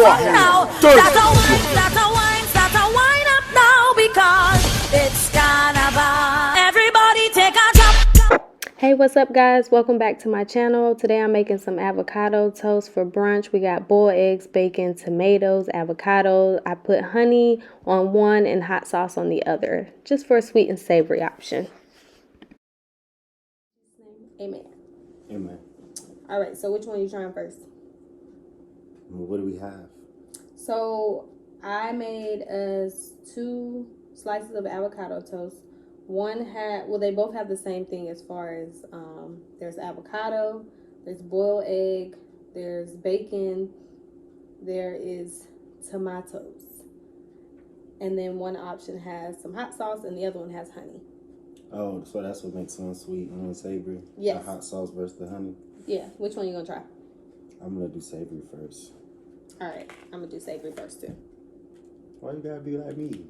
now. Start a wine, start a wine, start a wine up now because it's carnival. Everybody take a drop. Hey, what's up guys? Welcome back to my channel. Today I'm making some avocado toast for brunch. We got boiled eggs, bacon, tomatoes, avocado. I put honey on one and hot sauce on the other, just for a sweet and savory option. Amen. Amen. All right, so which one are you trying first? Well, what do we have? So I made us 2 slices of avocado toast. One had, well, they both have the same thing as far as there's avocado, there's boiled egg, there's bacon, there is tomatoes. And then one option has some hot sauce and the other one has honey. Oh, so that's what makes one sweet and one savory? Yes. The hot sauce versus the honey? Yeah. Which one you going to try? I'm going to do savory first. All right. I'm going to do savory first, too. Why you got to be like me?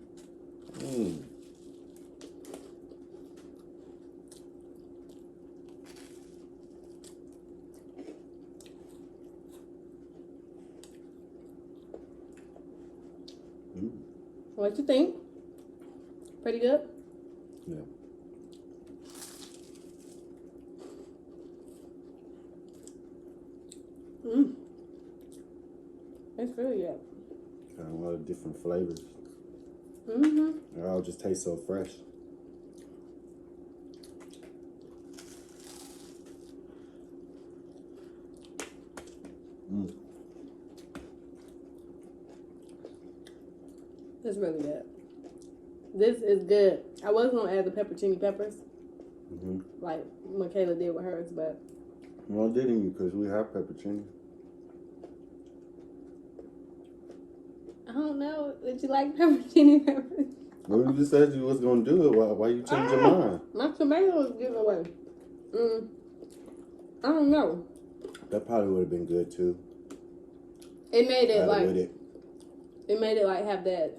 What you think? Pretty good? Yeah. It's really good. Got a lot of different flavors. Mm-hmm. They all just taste so fresh. It's really good. This is good. I was going to add the pepperoni peppers. Like Michaela did with hers, but... Well, didn't you? Because we have pepperoni. I don't know. Did you like pepperoni peppers? Well, you just said you was going to do it. Why you change your mind? My tomato was given away. I don't know. That probably would have been good, too. It made it like... With it. It made it like have that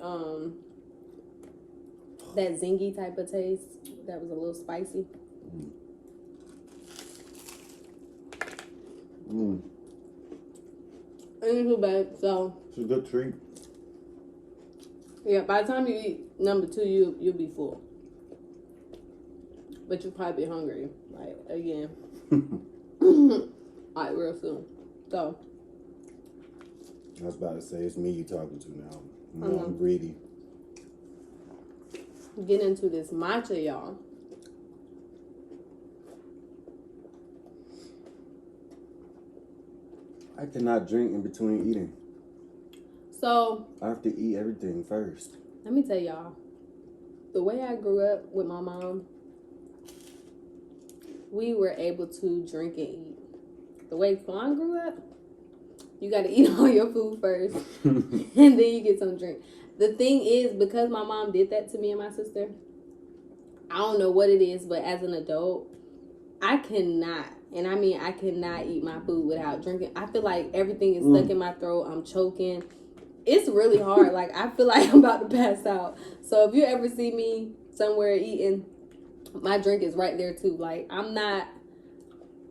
that zingy type of taste that was a little spicy. Ain't too bad. So it's a good treat. Yeah, by the time you eat number 2, you'll be full, but you'll probably be hungry like again, like real soon. So I was about to say it's me you talking to now. I'm greedy. Get into this matcha, y'all. I cannot drink in between eating. So I have to eat everything first. Let me tell y'all, the way I grew up with my mom, we were able to drink and eat. The way Fawn grew up, you got to eat all your food first, and then you get some drink. The thing is, because my mom did that to me and my sister, I don't know what it is, but as an adult, I cannot, and I mean I cannot eat my food without drinking. I feel like everything is stuck in my throat. I'm choking. It's really hard. Like, I feel like I'm about to pass out. So if you ever see me somewhere eating, my drink is right there too. Like, I'm not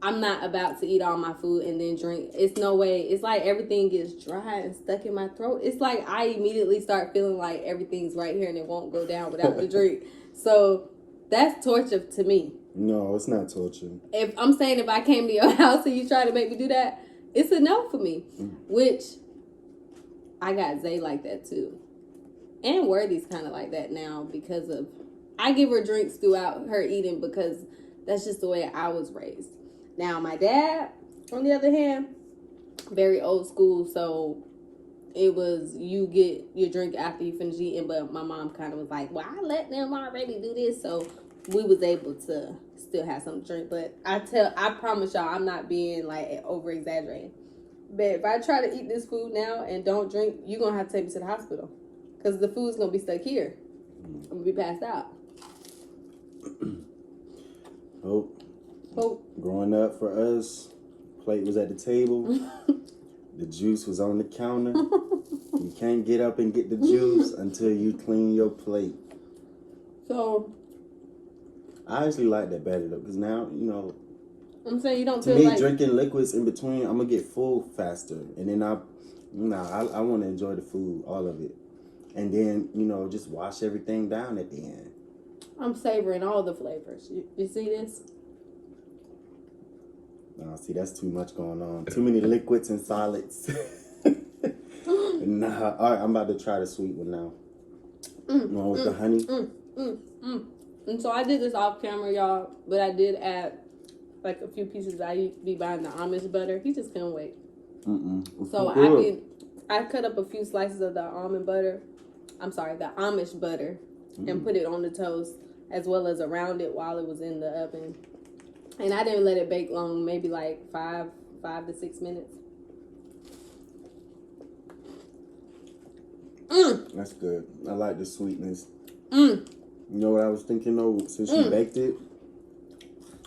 about to eat all my food and then drink. It's no way. It's like everything gets dry and stuck in my throat. It's like I immediately start feeling like everything's right here and it won't go down without the drink. So that's torture to me. No, it's not torture. If I'm saying if I came to your house and you try to make me do that, it's a no for me. Which I got Zay like that too. And Worthy's kind of like that now because of, I give her drinks throughout her eating because that's just the way I was raised. Now, my dad, on the other hand, very old school, so it was you get your drink after you finish eating, but my mom kind of was like, well, I let them already do this, so we was able to still have some drink. But I promise y'all, I'm not being like over-exaggerating. But if I try to eat this food now and don't drink, you're going to have to take me to the hospital because the food's going to be stuck here. I'm going to be passed out. Hope. Growing up for us, plate was at the table. The juice was on the counter. You can't get up and get the juice until you clean your plate. So I actually like that better though, because now, you know, I'm saying you don't to feel me, like drinking liquids in between, I'm gonna get full faster, and then Nah, I want to enjoy the food, all of it. And then, just wash everything down at the end. I'm savoring all the flavors. You see this? No, see, that's too much going on. Too many liquids and solids. Nah, all right, I'm about to try the sweet one now. One with the honey. And so I did this off camera, y'all, but I did add like a few pieces. I be buying the Amish butter. He just couldn't wait. So I cut up a few slices of the the Amish butter, and put it on the toast as well as around it while it was in the oven. And I didn't let it bake long, maybe like 5 to 6 minutes. That's good. I like the sweetness. You know what I was thinking though? Since you baked it,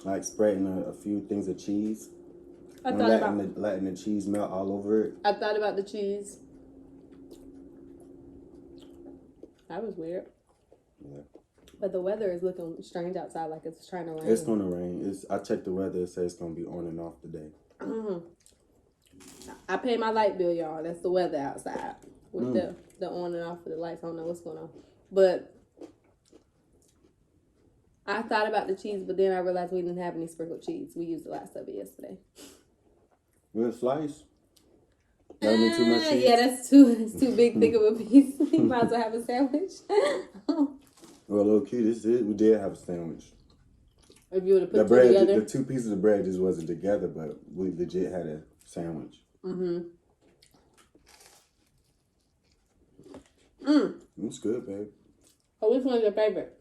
like spreading a few things of cheese. Letting the cheese melt all over it. I thought about the cheese. That was weird. Yeah. But the weather is looking strange outside, like it's trying to rain. It's gonna rain. I checked the weather. It says it's gonna be on and off today. I pay my light bill, y'all. That's the weather outside with the on and off of the lights. I don't know what's going on, but I thought about the cheese, but then I realized we didn't have any sprinkled cheese. We used the last of it yesterday. With a slice. That mean too much cheese? Yeah, that's too big, thick of a piece. You might as well have a sandwich. Well, low key, this is we did have a sandwich. If you would have put the two bread, together. the 2 pieces of bread just wasn't together, but we legit had a sandwich. It's good, babe. Oh, which one's your favorite?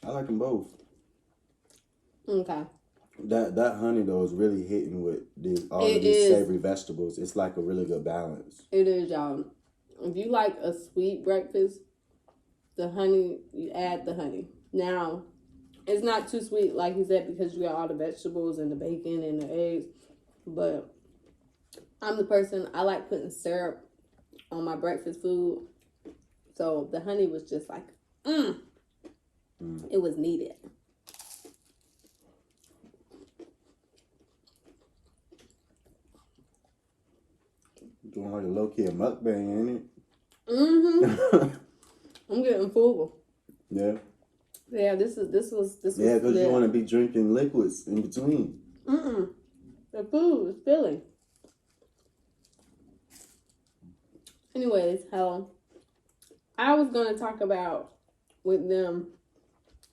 I like them both. Okay. That honey though is really hitting with all of these savory vegetables. It's like a really good balance. It is, y'all. If you like a sweet breakfast, the honey, you add the honey. Now, it's not too sweet, like you said, because you got all the vegetables and the bacon and the eggs. But I'm the person, I like putting syrup on my breakfast food. So the honey was just like, it was needed. Doing like a low-key a mukbang, ain't it? I'm getting full. Yeah. Yeah, this was Yeah, because you want to be drinking liquids in between. The food is filling. Anyways, I was going to talk about with them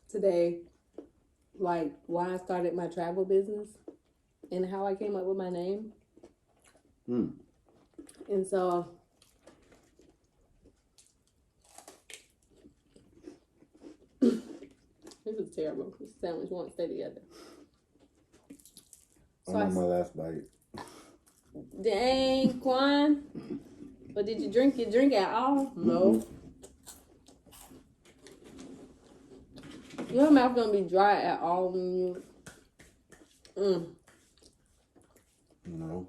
today, like why I started my travel business and how I came up with my name. And so this is terrible. This sandwich won't stay together. So I'm on my last bite. Dang, Quan. But did you drink your drink at all? No. Your mouth gonna be dry at all when you. No.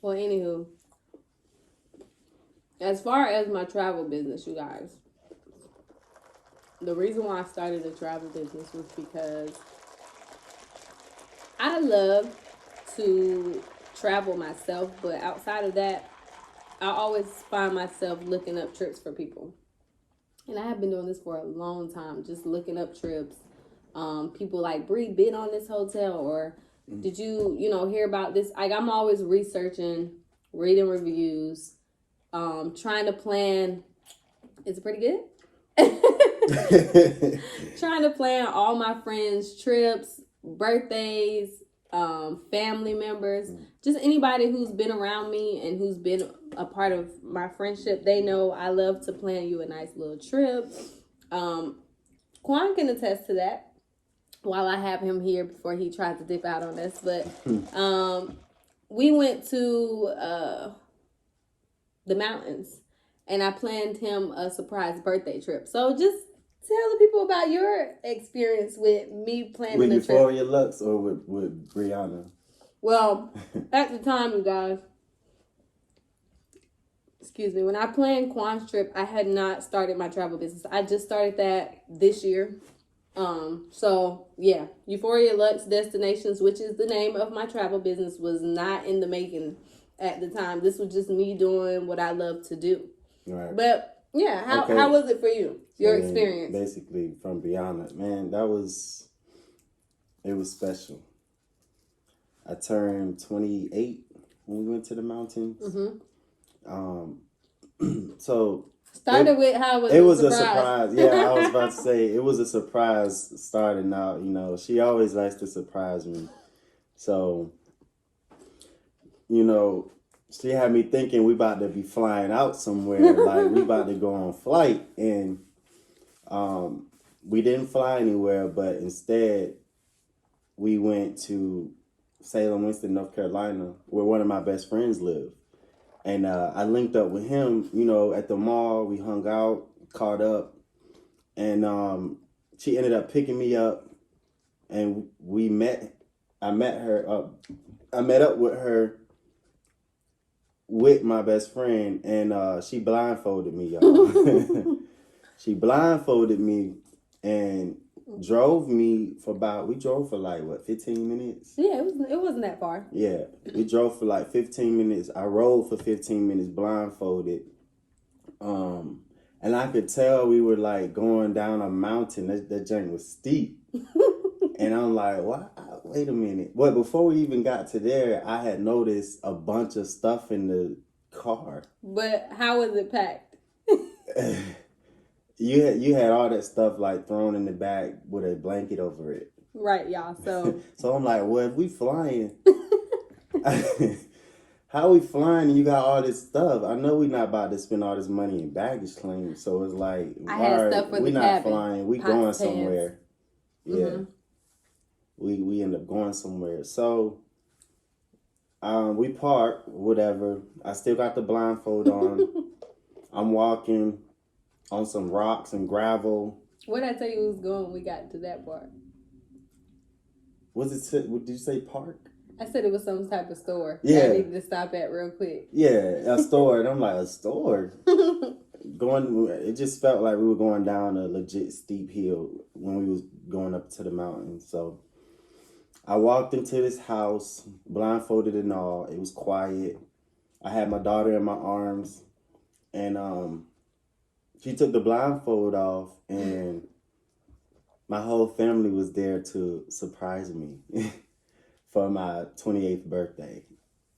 Well, anywho, as far as my travel business, you guys, the reason why I started a travel business was because I love to travel myself, but outside of that, I always find myself looking up trips for people. And I have been doing this for a long time, just looking up trips. People like, Bree, been on this hotel, or did you hear about this? Like, I'm always researching, reading reviews, trying to plan. Is it pretty good? Trying to plan all my friends' trips, birthdays, family members, just anybody who's been around me and who's been a part of my friendship. They know I love to plan you a nice little trip. Quan can attest to that while I have him here before he tries to dip out on us. But we went to the mountains and I planned him a surprise birthday trip. So just tell the people about your experience with me planning a trip. With Euphoria Lux or with Brianna? Well, at the time, you guys, excuse me, when I planned Quan's trip, I had not started my travel business. I just started that this year. So yeah, Euphoria Lux Destinations, which is the name of my travel business, was not in the making at the time. This was just me doing what I love to do. Right. But yeah, how was it for you? Your experience? Basically, from beyond it, man, it was special. I turned 28 when we went to the mountains. So started with how it was a surprise. Yeah, I was about to say it was a surprise starting out. You know, she always likes to surprise me. So, you know, she had me thinking we about to be flying out somewhere, like we about to go on flight, and we didn't fly anywhere, but instead we went to Salem, Winston, North Carolina, where one of my best friends live. And I linked up with him, you know, at the mall. We hung out, caught up, and she ended up picking me up, and I met up with her with my best friend, and she blindfolded me, y'all. She blindfolded me and drove me we drove for like, 15 minutes? Yeah, it wasn't that far. Yeah, we drove for like 15 minutes. I rode for 15 minutes blindfolded. And I could tell we were like going down a mountain. That journey was steep. And I'm like, wait a minute. But before we even got to there, I had noticed a bunch of stuff in the car. But how was it packed? You had all that stuff like thrown in the bag with a blanket over it. Right, y'all. So I'm like, well, if we flying, how we flying and you got all this stuff? I know we not about to spend all this money in baggage claim. So it's like, I had stuff for the cabin. We not flying. We going somewhere. Yeah. Mm-hmm. We end up going somewhere. So we parked, whatever. I still got the blindfold on. I'm walking on some rocks and gravel. What did I tell you was going when we got to that part? Did you say park? I said it was some type of store. Yeah. That I needed to stop at real quick. Yeah, a store. And I'm like, a store? It just felt like we were going down a legit steep hill when we was going up to the mountain. So I walked into this house, blindfolded and all. It was quiet. I had my daughter in my arms, and she took the blindfold off, and my whole family was there to surprise me for my 28th birthday.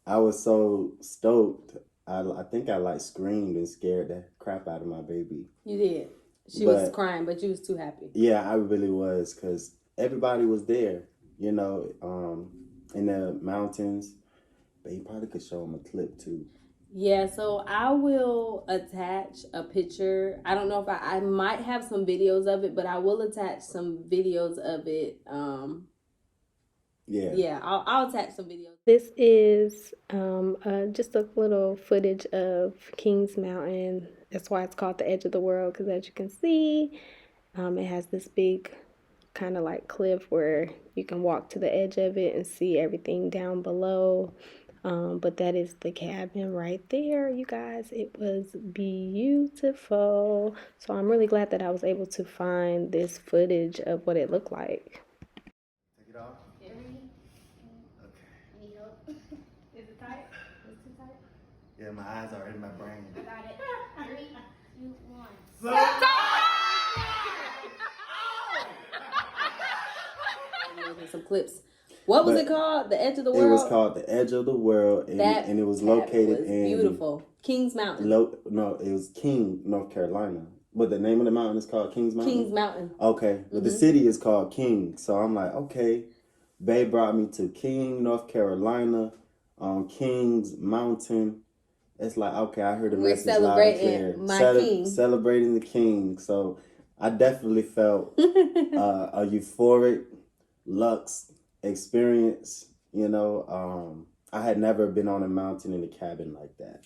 I was so stoked. I think I like screamed and scared the crap out of my baby. You did. She was crying, but you was too happy. Yeah, I really was, because everybody was there, you know, in the mountains. But you probably could show them a clip too. Yeah, so I will attach a picture. I don't know if I might have some videos of it, but I will attach some videos of it. Yeah, I'll attach some videos. This is just a little footage of Kings Mountain. That's why it's called the Edge of the World, because as you can see, it has this big kind of like cliff where you can walk to the edge of it and see everything down below. But that is the cabin right there, you guys. It was beautiful. So I'm really glad that I was able to find this footage of what it looked like. Take it off? Yeah. Okay. Need help? Is it tight? Is it too tight? Yeah, my eyes are in my brain. I got it. 3, 2, 1. So some clips. What was it called? The Edge of the World? It was called the Edge of the World, and it was located in beautiful Kings Mountain. No, it was King, North Carolina. But the name of the mountain is called Kings Mountain? Kings Mountain. Okay. But the city is called King. So I'm like, okay. Babe brought me to King, North Carolina, Kings Mountain. It's like, okay, I heard the message loud and clear. King. Celebrating the King. So I definitely felt a euphoric Lux experience. You know, I had never been on a mountain in a cabin like that.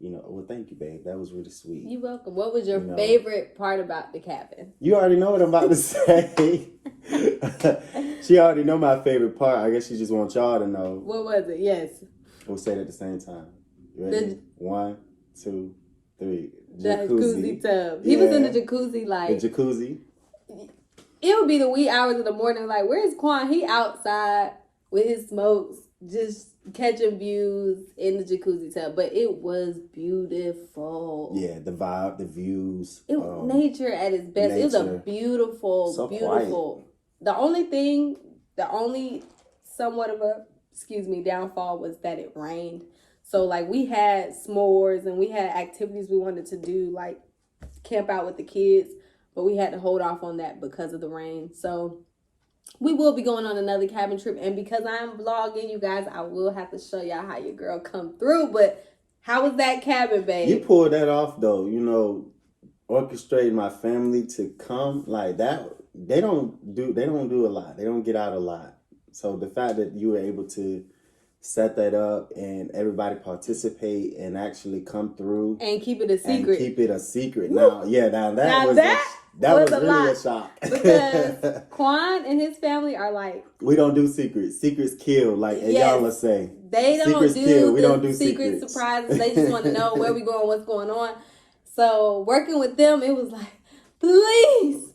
You know, well, thank you, babe. That was really sweet. You're welcome. What was your favorite part about the cabin? You already know what I'm about to say. She already know my favorite part. I guess she just wants y'all to know. What was it? Yes. We'll say it at the same time. You ready? 1, 2, 3. The jacuzzi tub. He was in the jacuzzi, like. The jacuzzi. it would be the wee hours of the morning. Like, where's Quan? He outside with his smokes, just catching views in the jacuzzi tub. But it was beautiful. Yeah, the vibe, the views. Nature at its best. It was a beautiful, so beautiful. Quiet. The only somewhat of a, downfall was that it rained. So, like, we had s'mores and we had activities we wanted to do, like camp out with the kids, but we had to hold off on that because of the rain. So, we will be going on another cabin trip, and because I'm vlogging, you guys, I will have to show y'all how your girl come through. But how was that cabin, babe? You pulled that off, though. You know, orchestrating my family to come like that. They don't do a lot. They don't get out a lot. So the fact that you were able to set that up and everybody participate and actually come through and keep it a secret. Now that was really a shock. Because Quan and his family are like, we don't do secrets. Secrets kill, like y'all are saying. They don't secrets do kill. the we don't do secret secrets. surprises. They just want to know where we going, what's going on. So working with them, it was like, please,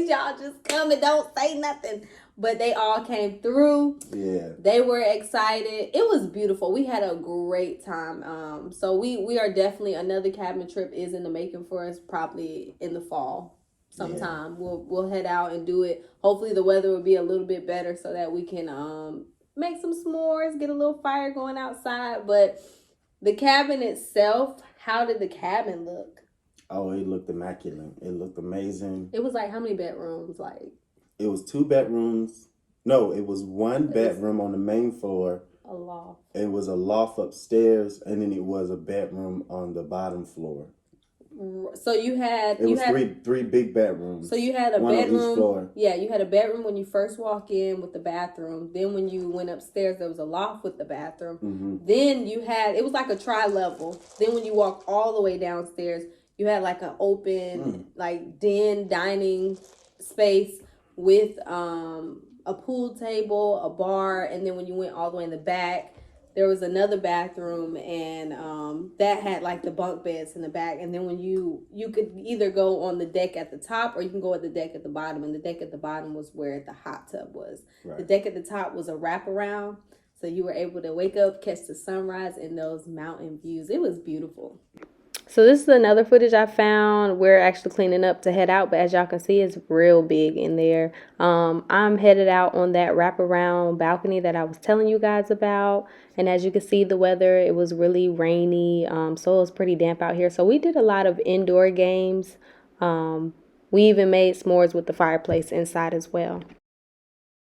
y'all just come and don't say nothing. But they all came through. Yeah. They were excited. It was beautiful. We had a great time. So we are definitely, another cabin trip is in the making for us, probably in the fall sometime. Yeah. We'll head out and do it. Hopefully the weather will be a little bit better so that we can make some s'mores, get a little fire going outside. But the cabin itself, how did the cabin look? Oh, it looked immaculate. It looked amazing. It was like, how many bedrooms? Like, it was 2 bedrooms. No, it was 1 bedroom on the main floor. A loft. It was a loft upstairs, and then it was a bedroom on the bottom floor. So you had three big bedrooms. So you had a one bedroom. on each floor. Yeah, you had a bedroom when you first walk in with the bathroom. Then when you went upstairs, there was a loft with the bathroom. Mm-hmm. Then you had, it was like a tri-level. Then when you walk all the way downstairs, you had like an open like den dining space with a pool table, a bar, and then when you went all the way in the back, there was another bathroom, and that had like the bunk beds in the back. And then when you could either go on the deck at the top or you can go at the deck at the bottom. And the deck at the bottom was where the hot tub was. Right. The deck at the top was a wraparound, so you were able to wake up, catch the sunrise and those mountain views. It was beautiful. So this is another footage I found. We're actually cleaning up to head out, but as y'all can see, it's real big in there. I'm headed out on that wraparound balcony that I was telling you guys about. And as you can see, the weather, it was really rainy, so it was pretty damp out here. So we did a lot of indoor games. We even made s'mores with the fireplace inside as well.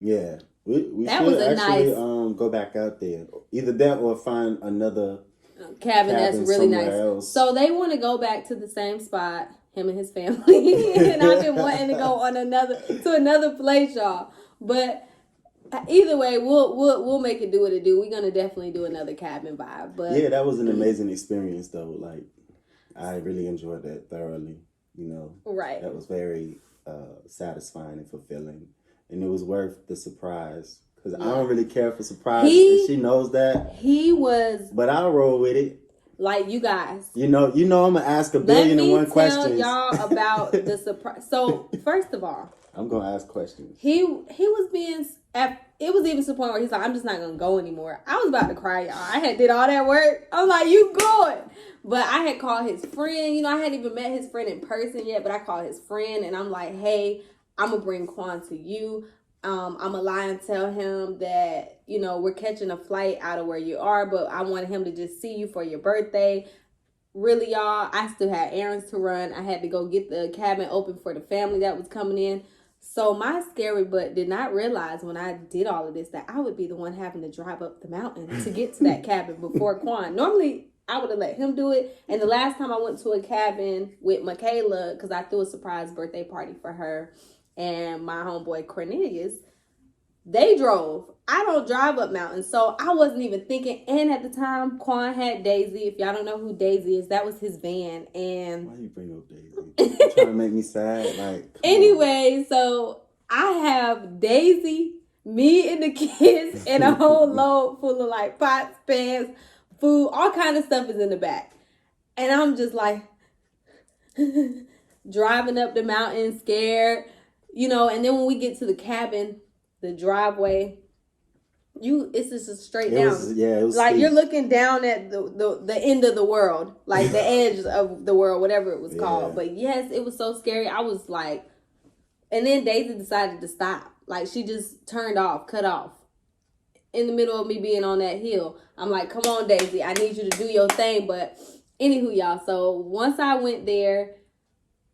Yeah, we should actually go back out there. Either that or find another cabin that's really nice. Else. So they want to go back to the same spot, him and his family. And I've been wanting to go on another place, y'all. But either way, we'll make it do what it do. We're gonna definitely do another cabin vibe. But yeah, that was an amazing experience though. Like, I really enjoyed that thoroughly. You know, right? That was very satisfying and fulfilling, and it was worth the surprise. Because I don't really care for surprises, and she knows that. But I'll roll with it. Like, you guys. You know, I'm going to ask a billion and one questions. Let me tell y'all about the surprise. So, first of all. I'm going to ask questions. He was being, it was even to the point where he's like, I'm just not going to go anymore. I was about to cry, y'all. I had did all that work. I was like, you going. But I had called his friend. You know, I hadn't even met his friend in person yet, but I called his friend, and I'm like, hey, I'm going to bring Quan to you. I'm going to lie and tell him that, you know, we're catching a flight out of where you are, but I wanted him to just see you for your birthday. Really, y'all, I still had errands to run. I had to go get the cabin open for the family that was coming in. So my scary butt did not realize when I did all of this that I would be the one having to drive up the mountain to get to that cabin before Quan. Normally, I would have let him do it. And the last time I went to a cabin with Michaela, because I threw a surprise birthday party for her and my homeboy Cornelius, they drove. I don't drive up mountains, so I wasn't even thinking. And at the time, Quan had Daisy. If y'all don't know who Daisy is, that was his van. And why you bring up Daisy? You trying to make me sad? Like, anyway, so I have Daisy, me and the kids, and a whole load full of like pots, pans, food, all kind of stuff is in the back. And I'm just like driving up the mountain scared. And then when we get to the cabin, the driveway, it's just straight down. It was like steep. You're looking down at the end of the world, like the edge of the world, whatever it was called. But yes, it was so scary. I was like, and then Daisy decided to stop. Like she just turned off, cut off in the middle of me being on that hill. I'm like, come on, Daisy, I need you to do your thing. But anywho, y'all, so once I went there,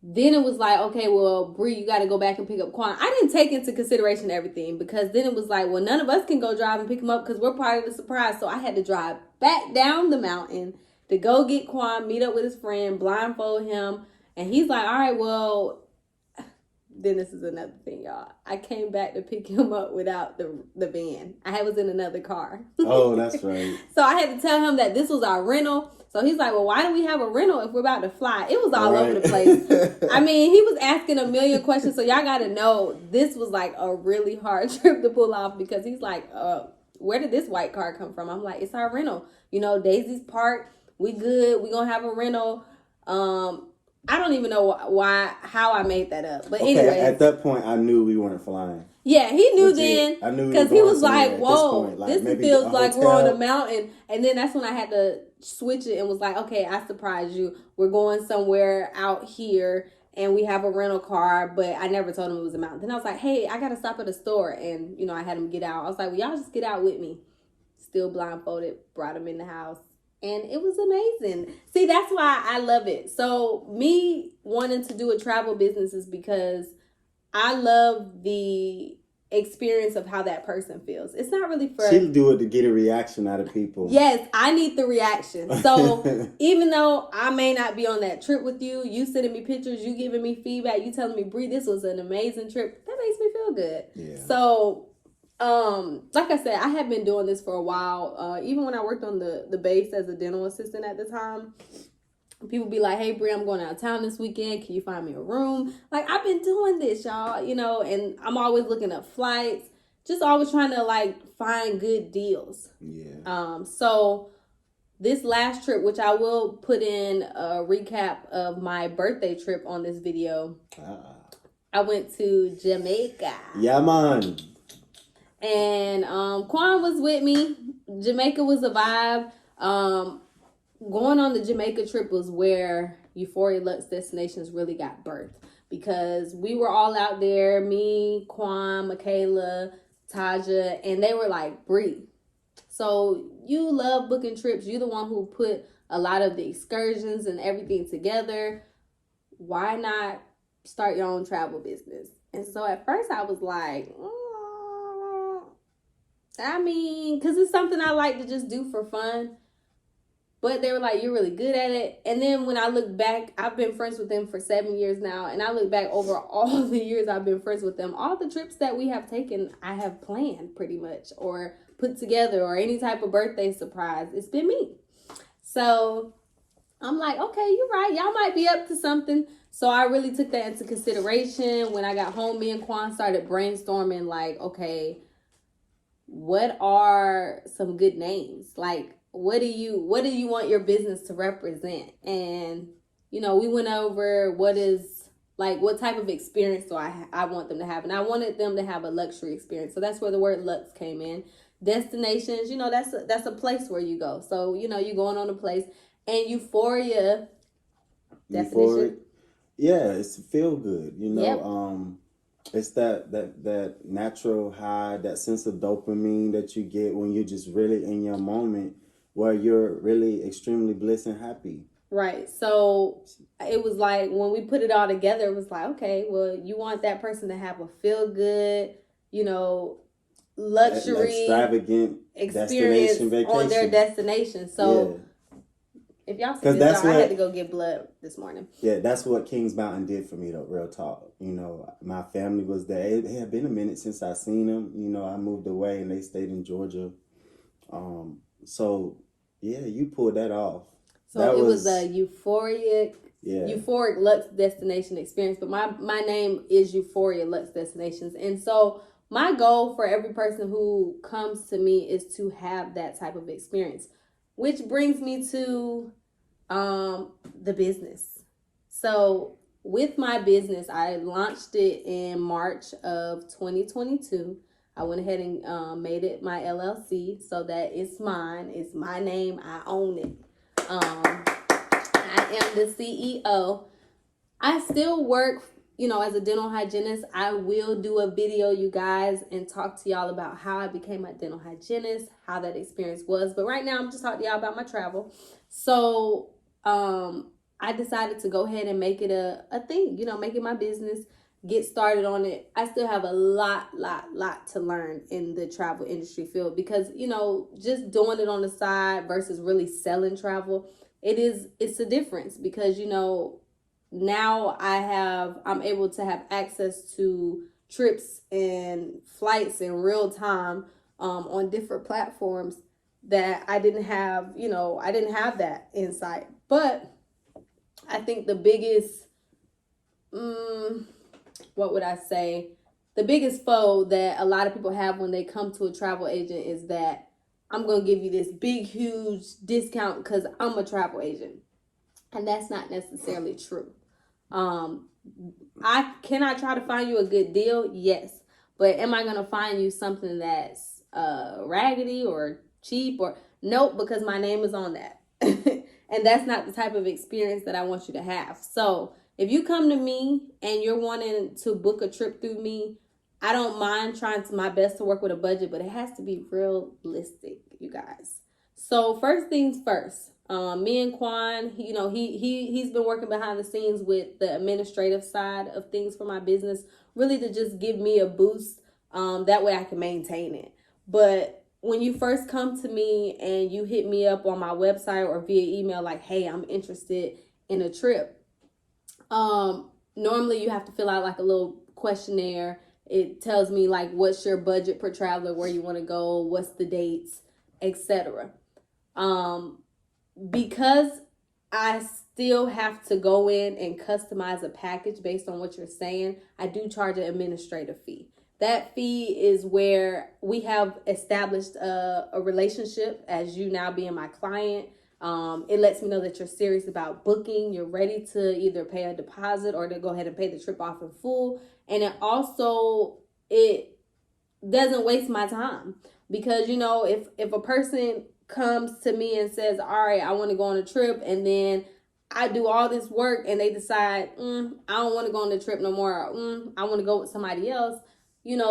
then it was like, okay, well, Bree, you got to go back and pick up Quan. I didn't take into consideration everything, because then it was like, well, none of us can go drive and pick him up because we're part of the surprise. So I had to drive back down the mountain to go get Quan, meet up with his friend, blindfold him. And he's like, all right, well, then this is another thing, y'all. I came back to pick him up without the van. I was in another car. Oh, that's right. So I had to tell him that this was our rental. So he's like, well, why do we have a rental if we're about to fly? It was all over the place. I mean, he was asking a million questions. So y'all got to know, this was like a really hard trip to pull off, because he's like, where did this white car come from? I'm like, it's our rental. Daisy's parked. We good. We going to have a rental. I don't even know how I made that up. But anyway. At that point, I knew we weren't flying. Yeah, he knew Legit. then. I knew because he was like, whoa, this feels like we're on a mountain. And then that's when I had to switch it and was like, okay, I surprised you. We're going somewhere out here and we have a rental car, but I never told him it was a mountain. Then I was like, hey, I got to stop at a store. And, I had him get out. I was like, well, y'all just get out with me. Still blindfolded, brought him in the house. And it was amazing. See, that's why I love it. So me wanting to do a travel business is because I love the experience of how that person feels. It's not really for... She'll do it to get a reaction out of people. Yes, I need the reaction. So even though I may not be on that trip with you, you sending me pictures, you giving me feedback, you telling me, Bree, this was an amazing trip, that makes me feel good. Yeah. So... like I said, I have been doing this for a while. Even when I worked on the base as a dental assistant at the time, people be like, hey, Brie, I'm going out of town this weekend. Can you find me a room? Like, I've been doing this, y'all, and I'm always looking up flights, just always trying to like find good deals. Yeah. So this last trip, which I will put in a recap of my birthday trip on this video, I went to Jamaica. Yeah, man. And Quan was with me. Jamaica was a vibe. Going on the Jamaica trip was where Euphoria Lux Destinations really got birthed, because we were all out there, me, Quan, Michaela, Taja, and they were like, Bree, so you love booking trips. You're the one who put a lot of the excursions and everything together. Why not start your own travel business? And so at first I was like, I mean, because it's something I like to just do for fun. But they were like, you're really good at it. And then when I look back, I've been friends with them for 7 years now. And I look back over all the years I've been friends with them. All the trips that we have taken, I have planned pretty much, or put together, or any type of birthday surprise. It's been me. So I'm like, okay, you're right. Y'all might be up to something. So I really took that into consideration. When I got home, me and Quan started brainstorming like, okay, what are some good names? Like, what do you want your business to represent? And, we went over what type of experience do I want them to have. And I wanted them to have a luxury experience. So that's where the word Lux came in. Destinations, that's a place where you go. So, you're going on a place. And Euphoria definition. Yeah, it's feel good, Yep. It's that natural high, that sense of dopamine that you get when you're just really in your moment, where you're really extremely blessed and happy. Right. So it was like, when we put it all together, it was like, okay, well, you want that person to have a feel good, luxury, extravagant experience on their destination. So if y'all see this, I had to go get blood this morning. Yeah, that's what Kings Mountain did for me, though, real talk. My family was there. It had been a minute since I seen them. I moved away and they stayed in Georgia. So, yeah, you pulled that off. So it was a euphoric Lux Destination experience. But my name is Euphoria Lux Destinations. And so my goal for every person who comes to me is to have that type of experience. Which brings me to the business. So with my business, I launched it in March of 2022. I went ahead and made it my LLC so that it's mine. It's my name. I own it. I am the CEO. I still work, as a dental hygienist. I will do a video, you guys, and talk to y'all about how I became a dental hygienist, how that experience was. But right now, I'm just talking to y'all about my travel. So, I decided to go ahead and make it a thing, make it my business, get started on it. I still have a lot to learn in the travel industry field because, just doing it on the side versus really selling travel, it's a difference because, now I'm able to have access to trips and flights in real time on different platforms that I didn't have, I didn't have that insight. But I think the biggest, what would I say? The biggest foe that a lot of people have when they come to a travel agent is that I'm going to give you this big, huge discount because I'm a travel agent. And that's not necessarily true. Can I try to find you a good deal? Yes. But am I going to find you something that's raggedy or cheap or nope, because my name is on that. And that's not the type of experience that I want you to have. So if you come to me and you're wanting to book a trip through me, I don't mind trying my best to work with a budget, but it has to be realistic, you guys. So first things first, me and Quan, he's been working behind the scenes with the administrative side of things for my business, really to just give me a boost. That way I can maintain it. But when you first come to me and you hit me up on my website or via email, like, hey, I'm interested in a trip. Normally you have to fill out like a little questionnaire. It tells me like, what's your budget per traveler, where you want to go, what's the dates, etc. Because I still have to go in and customize a package based on what you're saying, I do charge an administrative fee. That fee is where we have established a relationship as you now being my client. It lets me know that you're serious about booking. You're ready to either pay a deposit or to go ahead and pay the trip off in full. And it doesn't waste my time because, if a person comes to me and says, all right, I want to go on a trip, and then I do all this work and they decide, I don't want to go on the trip no more. I want to go with somebody else.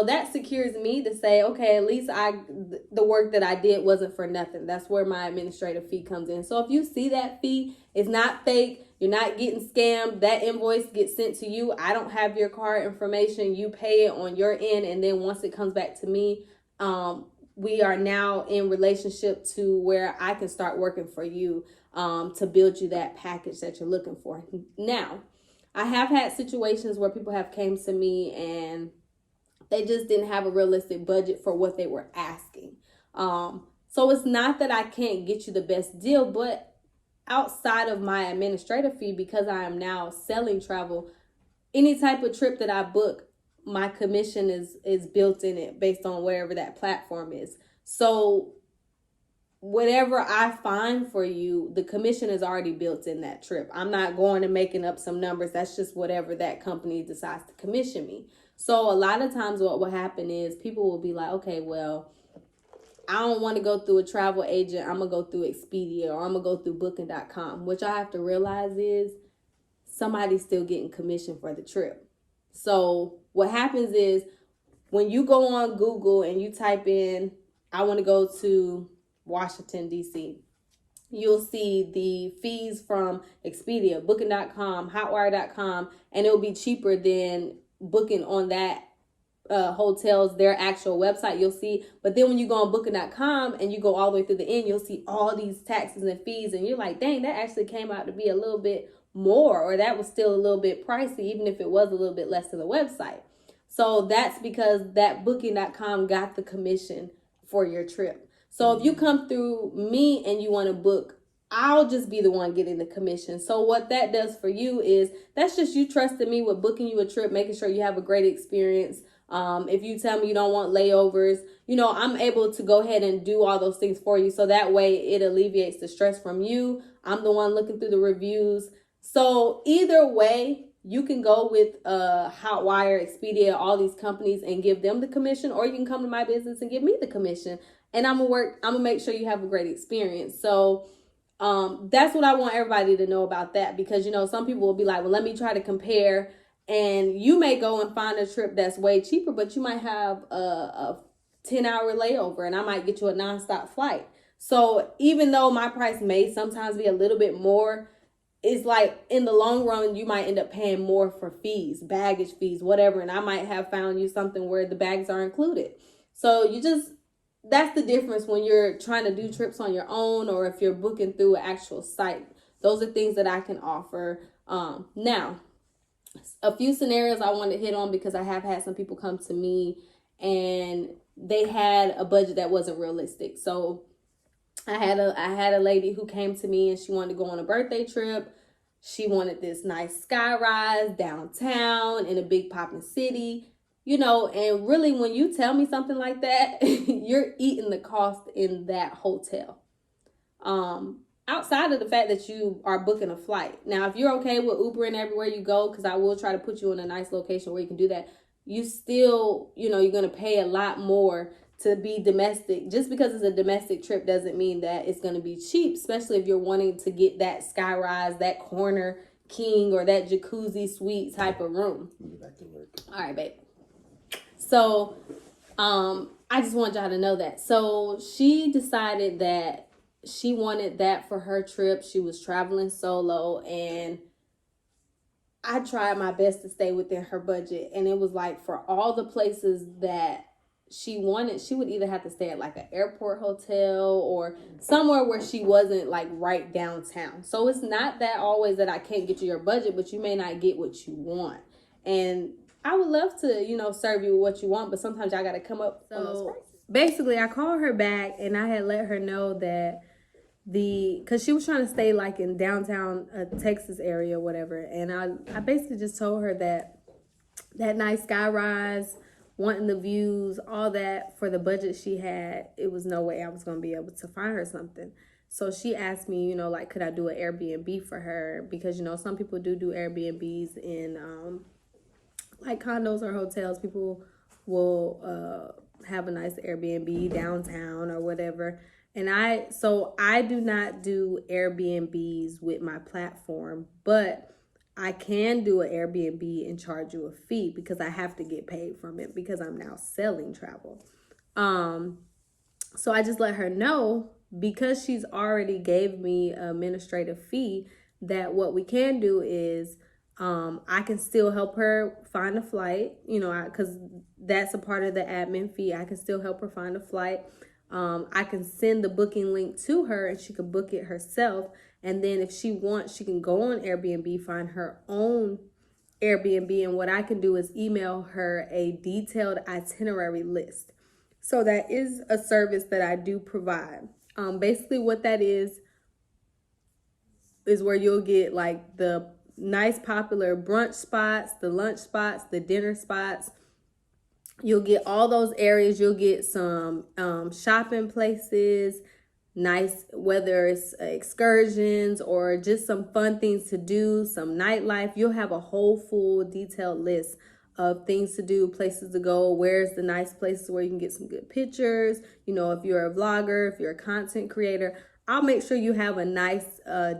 That secures me to say, okay, at least the work that I did wasn't for nothing. That's where my administrative fee comes in. So if you see that fee, it's not fake. You're not getting scammed. That invoice gets sent to you. I don't have your card information. You pay it on your end. And then once it comes back to me, we are now in relationship to where I can start working for you to build you that package that you're looking for. Now, I have had situations where people have came to me and they just didn't have a realistic budget for what they were asking. So it's not that I can't get you the best deal, but outside of my administrative fee, because I am now selling travel, any type of trip that I book, my commission is built in it based on wherever that platform is. So whatever I find for you, the commission is already built in that trip. I'm not going and making up some numbers. That's just whatever that company decides to commission me. So a lot of times what will happen is people will be like, okay, well, I don't want to go through a travel agent. I'm going to go through Expedia or I'm going to go through booking.com. Which I have to realize is somebody's still getting commission for the trip. So what happens is when you go on Google and you type in, I want to go to Washington, D.C., you'll see the fees from Expedia, booking.com, hotwire.com, and it'll be cheaper than booking on that hotels, their actual website, you'll see. But then when you go on booking.com and you go all the way through the end, you'll see all these taxes and fees, and you're like, dang, that actually came out to be a little bit more, or that was still a little bit pricey, even if it was a little bit less than the website. So that's because that booking.com got the commission for your trip. So if you come through me and you want to book, I'll just be the one getting the commission. So what that does for you is that's just you trusting me with booking you a trip, making sure you have a great experience. If you tell me you don't want layovers, I'm able to go ahead and do all those things for you. So that way it alleviates the stress from you. I'm the one looking through the reviews. So either way, you can go with Hotwire, Expedia, all these companies and give them the commission, or you can come to my business and give me the commission. And I'm gonna make sure you have a great experience. So that's what I want everybody to know about that, because, you know, some people will be like, well, let me try to compare. And you may go and find a trip that's way cheaper, but you might have a 10-hour layover and I might get you a nonstop flight. So even though my price may sometimes be a little bit more, it's like in the long run, you might end up paying more for fees, baggage fees, whatever. And I might have found you something where the bags are included. So that's the difference when you're trying to do trips on your own, or if you're booking through an actual site. Those are things that I can offer. Now, a few scenarios I want to hit on, because I have had some people come to me and they had a budget that wasn't realistic. So I had a lady who came to me and she wanted to go on a birthday trip. She wanted this nice sky rise downtown in a big popping city, you know, and really when you tell me something like that, you're eating the cost in that hotel. Outside of the fact that you are booking a flight. Now, if you're okay with Ubering everywhere you go, because I will try to put you in a nice location where you can do that, you still, you know, you're going to pay a lot more to be domestic. Just because it's a domestic trip doesn't mean that it's going to be cheap, especially if you're wanting to get that sky rise, that corner king, or that jacuzzi suite type of room. Get back to work. All right, babe. So, I just want y'all to know that. So she decided that she wanted that for her trip. She was traveling solo, and I tried my best to stay within her budget. And it was like, for all the places that she wanted, she would either have to stay at like an airport hotel or somewhere where she wasn't like right downtown. So it's not that always that I can't get you your budget, but you may not get what you want. And I would love to, you know, serve you what you want, but sometimes I got to come up on those prices. Basically, I called her back and I had let her know that because she was trying to stay like in downtown Texas area or whatever. And I basically just told her that nice sky rise, wanting the views, all that, for the budget she had, it was no way I was going to be able to find her something. So she asked me, you know, like, could I do an Airbnb for her? Because, you know, some people do Airbnbs in like condos or hotels. People will have a nice Airbnb downtown or whatever. And I do not do Airbnbs with my platform, but I can do an Airbnb and charge you a fee because I have to get paid from it because I'm now selling travel. So I just let her know, because she's already gave me an administrative fee, that what we can do is I can still help her find a flight, you know, because that's a part of the admin fee. I can still help her find a flight. I can send the booking link to her and she could book it herself. And then if she wants, she can go on Airbnb, find her own Airbnb. And what I can do is email her a detailed itinerary list. So that is a service that I do provide. Basically what that is where you'll get like the nice popular brunch spots, the lunch spots, the dinner spots. You'll get all those areas. You'll get some shopping places, nice, whether it's excursions or just some fun things to do, some nightlife. You'll have a whole full detailed list of things to do, places to go, where's the nice places where you can get some good pictures. You know, if you're a vlogger, if you're a content creator, I'll make sure you have a nice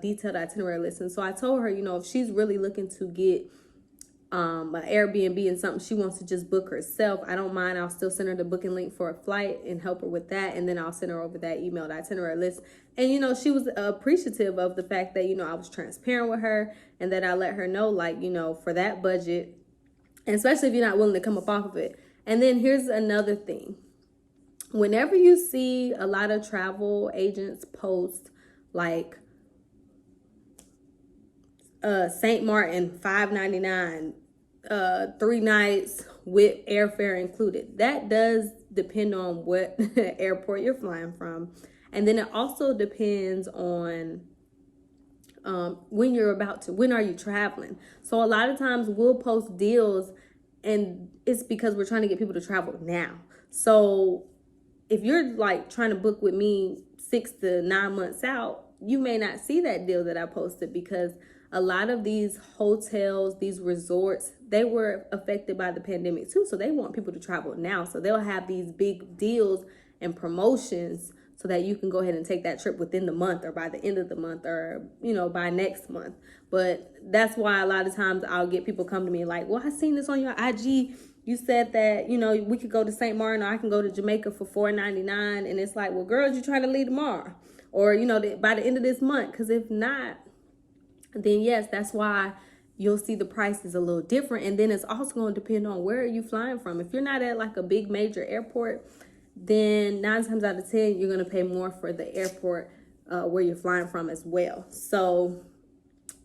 detailed itinerary list. And so I told her, you know, if she's really looking to get an Airbnb and something she wants to just book herself, I don't mind. I'll still send her the booking link for a flight and help her with that. And then I'll send her over that emailed itinerary list. And, you know, she was appreciative of the fact that, you know, I was transparent with her and that I let her know, like, you know, for that budget, and especially if you're not willing to come up off of it. And then here's another thing. Whenever you see a lot of travel agents post like St. Martin, $5.99, 3 nights with airfare included. That does depend on what airport you're flying from. And then it also depends on when are you traveling. So a lot of times we'll post deals and it's because we're trying to get people to travel now. So if you're like trying to book with me 6 to 9 months out, you may not see that deal that I posted because a lot of these hotels, these resorts, they were affected by the pandemic too. So they want people to travel now. So they'll have these big deals and promotions so that you can go ahead and take that trip within the month or by the end of the month or, by next month. But that's why a lot of times I'll get people come to me like, well, I seen this on your IG. You said that, we could go to St. Martin or I can go to Jamaica for $4.99. And it's like, well, girls, you trying to leave tomorrow or, by the end of this month. Because if not, then yes, that's why you'll see the prices a little different. And then it's also going to depend on where are you flying from. If you're not at like a big major airport, then 9 times out of 10, you're going to pay more for the airport where you're flying from as well. So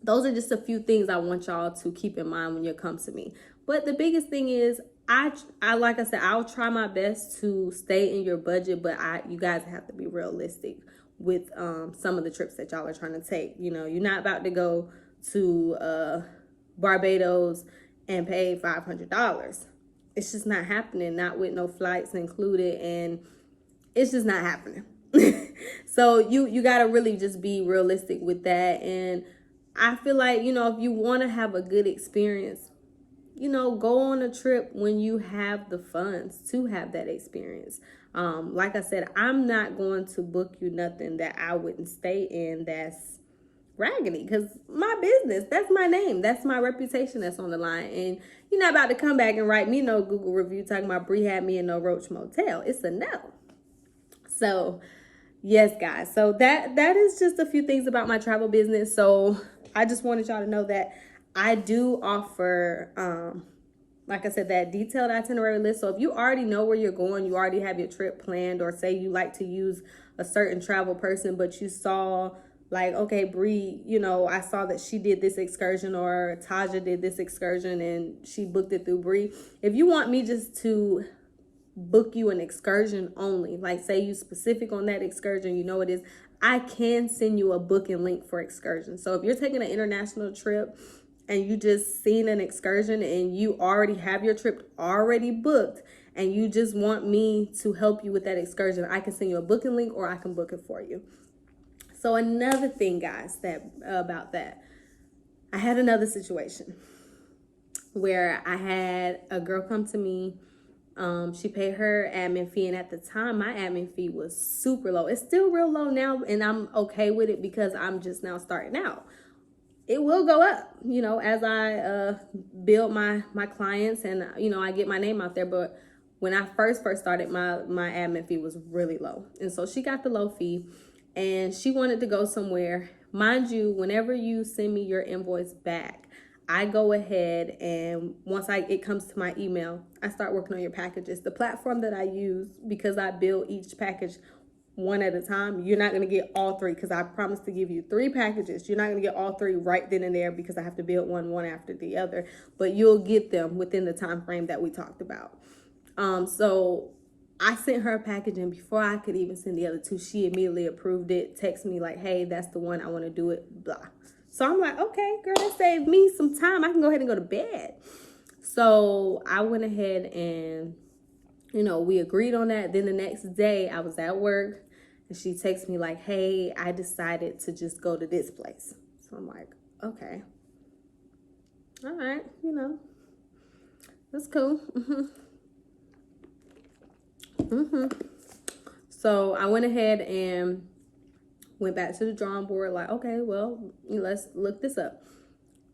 those are just a few things I want y'all to keep in mind when you come to me. But the biggest thing is, I like I said, I'll try my best to stay in your budget, but you guys have to be realistic with some of the trips that y'all are trying to take. You're not about to go to Barbados and pay $500. It's just not happening, not with no flights included, and it's just not happening. So you got to really just be realistic with that. And I feel like, if you want to have a good experience, go on a trip when you have the funds to have that experience. Like I said, I'm not going to book you nothing that I wouldn't stay in that's raggedy, because my business, that's my name, that's my reputation that's on the line. And you're not about to come back and write me no Google review talking about Bree had me in no Roach Motel. It's a no. So yes, guys, so that is just a few things about my travel business. So I just wanted y'all to know that I do offer like I said, that detailed itinerary list. So if you already know where you're going, you already have your trip planned, or say you like to use a certain travel person, but you saw like, okay, Bree, I saw that she did this excursion, or Taja did this excursion and she booked it through Bree. If you want me just to book you an excursion only, like say you specific on that excursion, it is, I can send you a booking link for excursion. So if you're taking an international trip and you just seen an excursion and you already have your trip already booked and you just want me to help you with that excursion, I can send you a booking link or I can book it for you. So another thing, guys, about that, I had another situation where I had a girl come to me. She paid her admin fee, and at the time, my admin fee was super low. It's still real low now, and I'm okay with it because I'm just now starting out. It will go up, as I build my clients and, I get my name out there. But when I first started, my admin fee was really low. And so she got the low fee and she wanted to go somewhere. Mind you, whenever you send me your invoice back, I go ahead and once it comes to my email, I start working on your packages. The platform that I use, because I build each package one at a time, you're not going to get all 3, because I promised to give you 3 packages. You're not going to get all 3 right then and there because I have to build one after the other, but you'll get them within the time frame that we talked about. So I sent her a package, and before I could even send the other 2, she immediately approved it, texted me like, hey, that's the one, I want to do it, blah. So I'm like, okay, girl, that saved me some time. I can go ahead and go to bed. So I went ahead and, we agreed on that. Then the next day I was at work and she texted me like, hey, I decided to just go to this place. So I'm like, okay. All right, that's cool. So I went ahead and went back to the drawing board like, okay, well, let's look this up.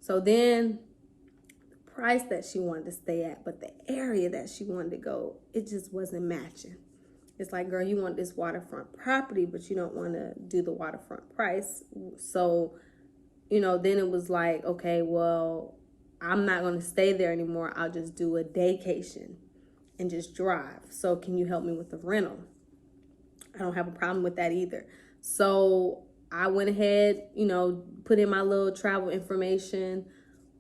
So then the price that she wanted to stay at, but the area that she wanted to go, it just wasn't matching. It's like, girl, you want this waterfront property, but you don't want to do the waterfront price. So, then it was like, okay, well, I'm not going to stay there anymore. I'll just do a daycation and just drive. So can you help me with the rental? I don't have a problem with that either. So I went ahead, put in my little travel information,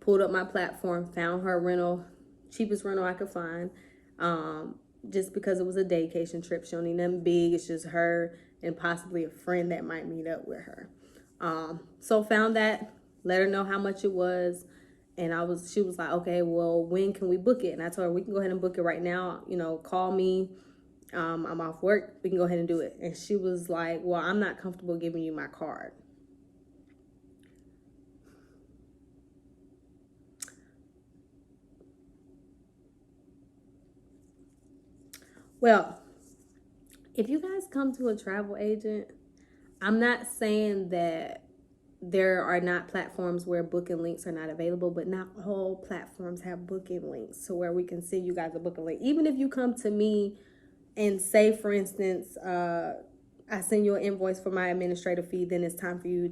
pulled up my platform, found her rental, cheapest rental I could find. Just because it was a daycation trip. She don't need nothing big. It's just her and possibly a friend that might meet up with her. So found that, let her know how much it was. And she was like, okay, well, when can we book it? And I told her, we can go ahead and book it right now. Call me. I'm off work. We can go ahead and do it. And she was like, well, I'm not comfortable giving you my card. Well, if you guys come to a travel agent, I'm not saying that there are not platforms where booking links are not available, but not all platforms have booking links to where we can send you guys a booking link. Even if you come to me and say, for instance, I send you an invoice for my administrative fee, then it's time for you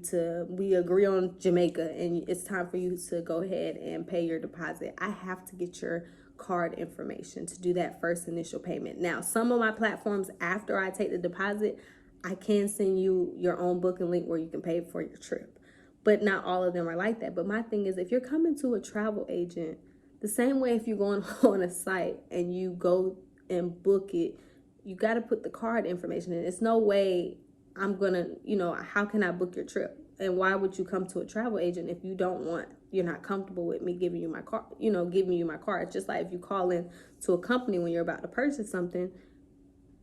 we agree on Jamaica, and it's time for you to go ahead and pay your deposit. I have to get your card information to do that first initial payment. Now, some of my platforms, after I take the deposit, I can send you your own booking link where you can pay for your trip. But not all of them are like that. But my thing is, if you're coming to a travel agent, the same way if you're going on a site and you go and book it, you got to put the card information in. It's no way I'm going to, how can I book your trip? And why would you come to a travel agent if you're not comfortable with me giving you my card, giving you my card? It's just like if you call in to a company when you're about to purchase something,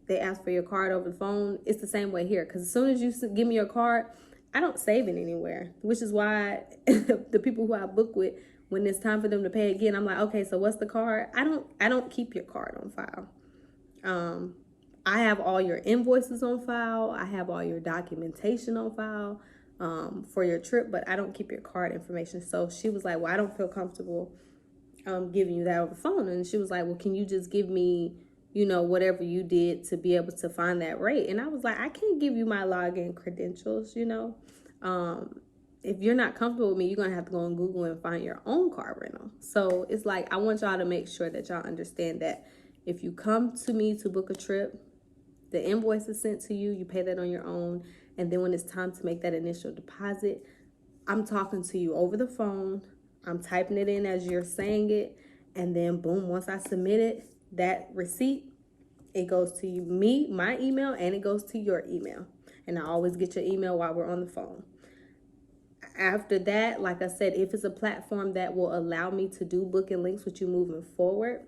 they ask for your card over the phone. It's the same way here. Because as soon as you give me your card, I don't save it anywhere, which is why the people who I book with, when it's time for them to pay again, I'm like, okay, so what's the card? I don't keep your card on file. I have all your invoices on file. I have all your documentation on file for your trip, but I don't keep your card information. So she was like, well, I don't feel comfortable giving you that over the phone. And she was like, well, can you just give me, whatever you did to be able to find that rate? And I was like, I can't give you my login credentials, if you're not comfortable with me, you're going to have to go on Google and find your own car rental. So it's like, I want y'all to make sure that y'all understand that if you come to me to book a trip, the invoice is sent to you, you pay that on your own. And then when it's time to make that initial deposit, I'm talking to you over the phone. I'm typing it in as you're saying it. And then boom, once I submit it, that receipt, it goes to my email, and it goes to your email. And I always get your email while we're on the phone. After that, like I said, if it's a platform that will allow me to do booking links with you moving forward,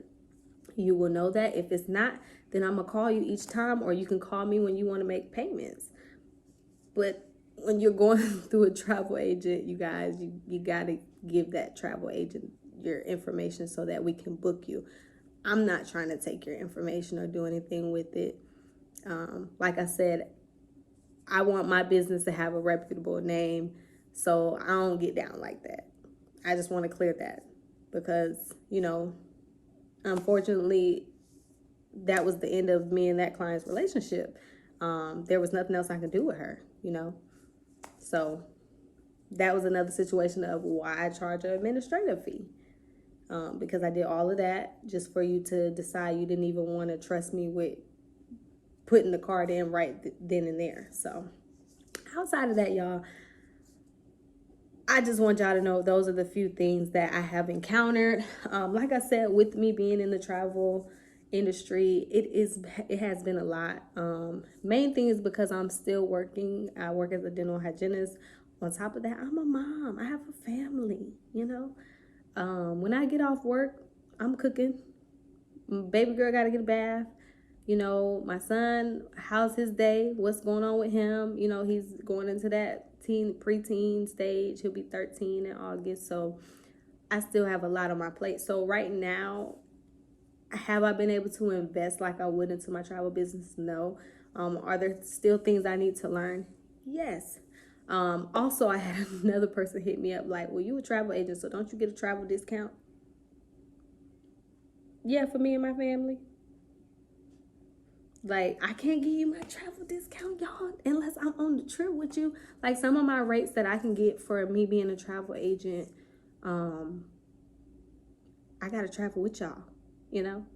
you will know that. If it's not, then I'm going to call you each time, or you can call me when you want to make payments. But when you're going through a travel agent, you guys, you got to give that travel agent your information so that we can book you. I'm not trying to take your information or do anything with it. Like I said, I want my business to have a reputable name, so I don't get down like that. I just want to clear that because, unfortunately, that was the end of me and that client's relationship. There was nothing else I could do with her, So that was another situation of why I charge an administrative fee. Because I did all of that just for you to decide you didn't even want to trust me with putting the card in right then and there. So outside of that, y'all, I just want y'all to know those are the few things that I have encountered. Like I said, with me being in the travel industry, it has been a lot. Main thing is because I'm still working. I work as a dental hygienist. On top of that, I'm a mom. I have a family, When I get off work, I'm cooking. Baby girl got to get a bath. My son, how's his day? What's going on with him? He's going into that preteen stage. He'll be 13 in August. So I still have a lot on my plate. So right now, have I been able to invest like I would into my travel business? No. Are there still things I need to learn? Yes. Also, I had another person hit me up like, well, you a travel agent, so don't you get a travel discount? Yeah, for me and my family. Like, I can't give you my travel discount, y'all, unless I'm on the trip with you. Like, some of my rates that I can get for me being a travel agent, I got to travel with y'all,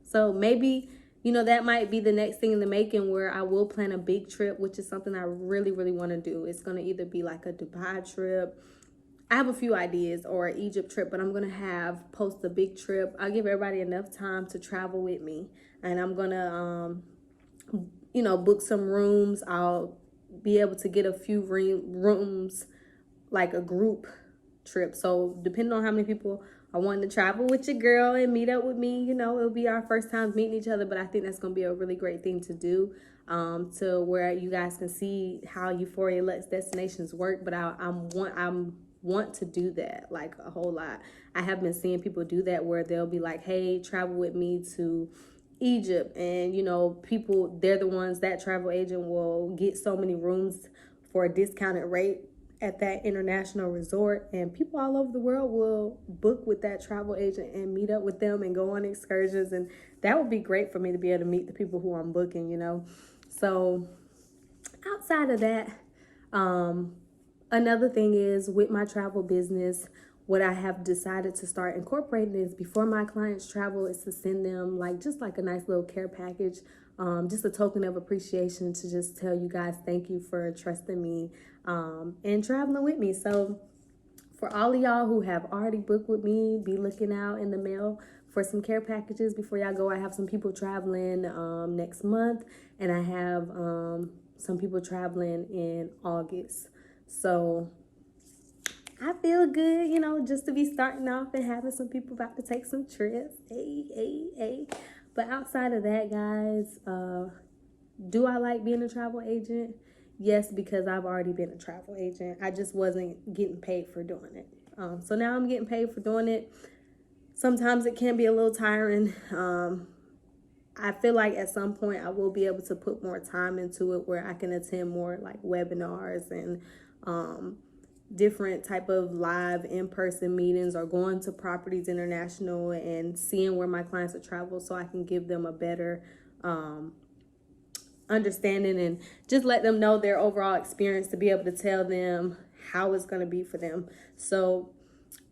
So maybe, that might be the next thing in the making where I will plan a big trip, which is something I really, really want to do. It's going to either be like a Dubai trip. I have a few ideas, or an Egypt trip, but I'm going to post a big trip. I'll give everybody enough time to travel with me. And I'm going to, book some rooms. I'll be able to get a few rooms, like a group trip. So depending on how many people I want to travel with your girl and meet up with me, it'll be our first time meeting each other. But I think that's going to be a really great thing to do, to where you guys can see how Euphoria Lux Destinations work. But I'm want to do that like a whole lot. I have been seeing people do that where they'll be like, hey, travel with me to Egypt, and you know, people, they're the ones, that travel agent will get so many rooms for a discounted rate at that international resort, and people all over the world will book with that travel agent and meet up with them and go on excursions, and that would be great for me to be able to meet the people who I'm booking, you know. So outside of that, another thing is with my travel business, what I have decided to start incorporating is before my clients travel is to send them like just like a nice little care package, just a token of appreciation to just tell you guys thank you for trusting me and traveling with me. So for all of y'all who have already booked with me, be looking out in the mail for some care packages before y'all go. I have some people traveling next month, and I have some people traveling in August. So I feel good, you know, just to be starting off and having some people about to take some trips. Hey. But outside of that, guys, do I like being a travel agent? Yes, because I've already been a travel agent. I just wasn't getting paid for doing it. So now I'm getting paid for doing it. Sometimes it can be a little tiring. I feel like at some point I will be able to put more time into it where I can attend more like webinars and different type of live in-person meetings, or going to Properties International and seeing where my clients are travel so I can give them a better understanding and just let them know their overall experience, to be able to tell them how it's going to be for them. So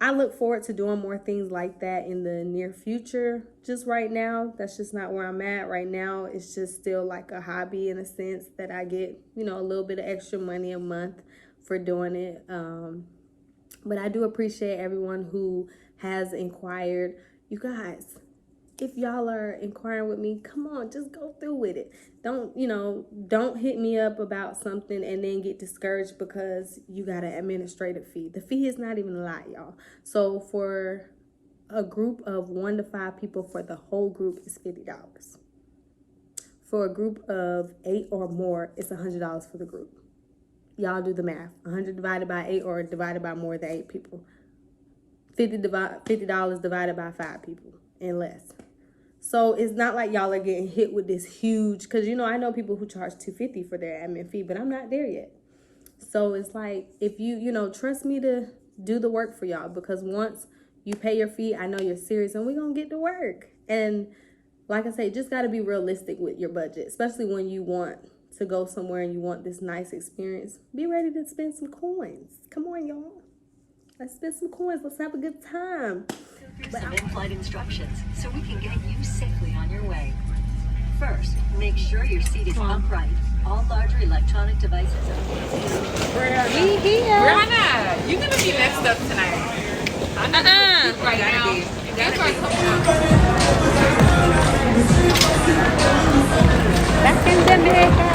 I look forward to doing more things like that in the near future. Just right now, that's just not where I'm at. Right now, it's just still like a hobby in a sense that I get, you know, a little bit of extra money a month for doing it. But I do appreciate everyone who has inquired. You guys, if y'all are inquiring with me, come on, just go through with it. Don't hit me up about something and then get discouraged because you got an administrative fee. The fee is not even a lot, y'all. So for a group of 1 to 5 people, for the whole group is $50. For a group of 8 or more, it's $100 for the group. Y'all do the math. 100 divided by 8 or divided by more than 8 people. $50 divided by 5 people and less. So it's not like y'all are getting hit with this huge, because, you know, I know people who charge $250 for their admin fee, but I'm not there yet. So it's like, if you know, trust me to do the work for y'all, because once you pay your fee, I know you're serious and we're going to get to work. And like I say, just got to be realistic with your budget, especially when you want to go somewhere and you want this nice experience. Be ready to spend some coins. Come on, y'all. Let's spend some coins. Let's have a good time. Go through some in-flight instructions so we can get you safely on your way. First, make sure your seat is upright. All larger electronic devices are... We here. Brianna, you're gonna be messed up tonight. I'm gonna sleep right now. That's why Back in Jamaica.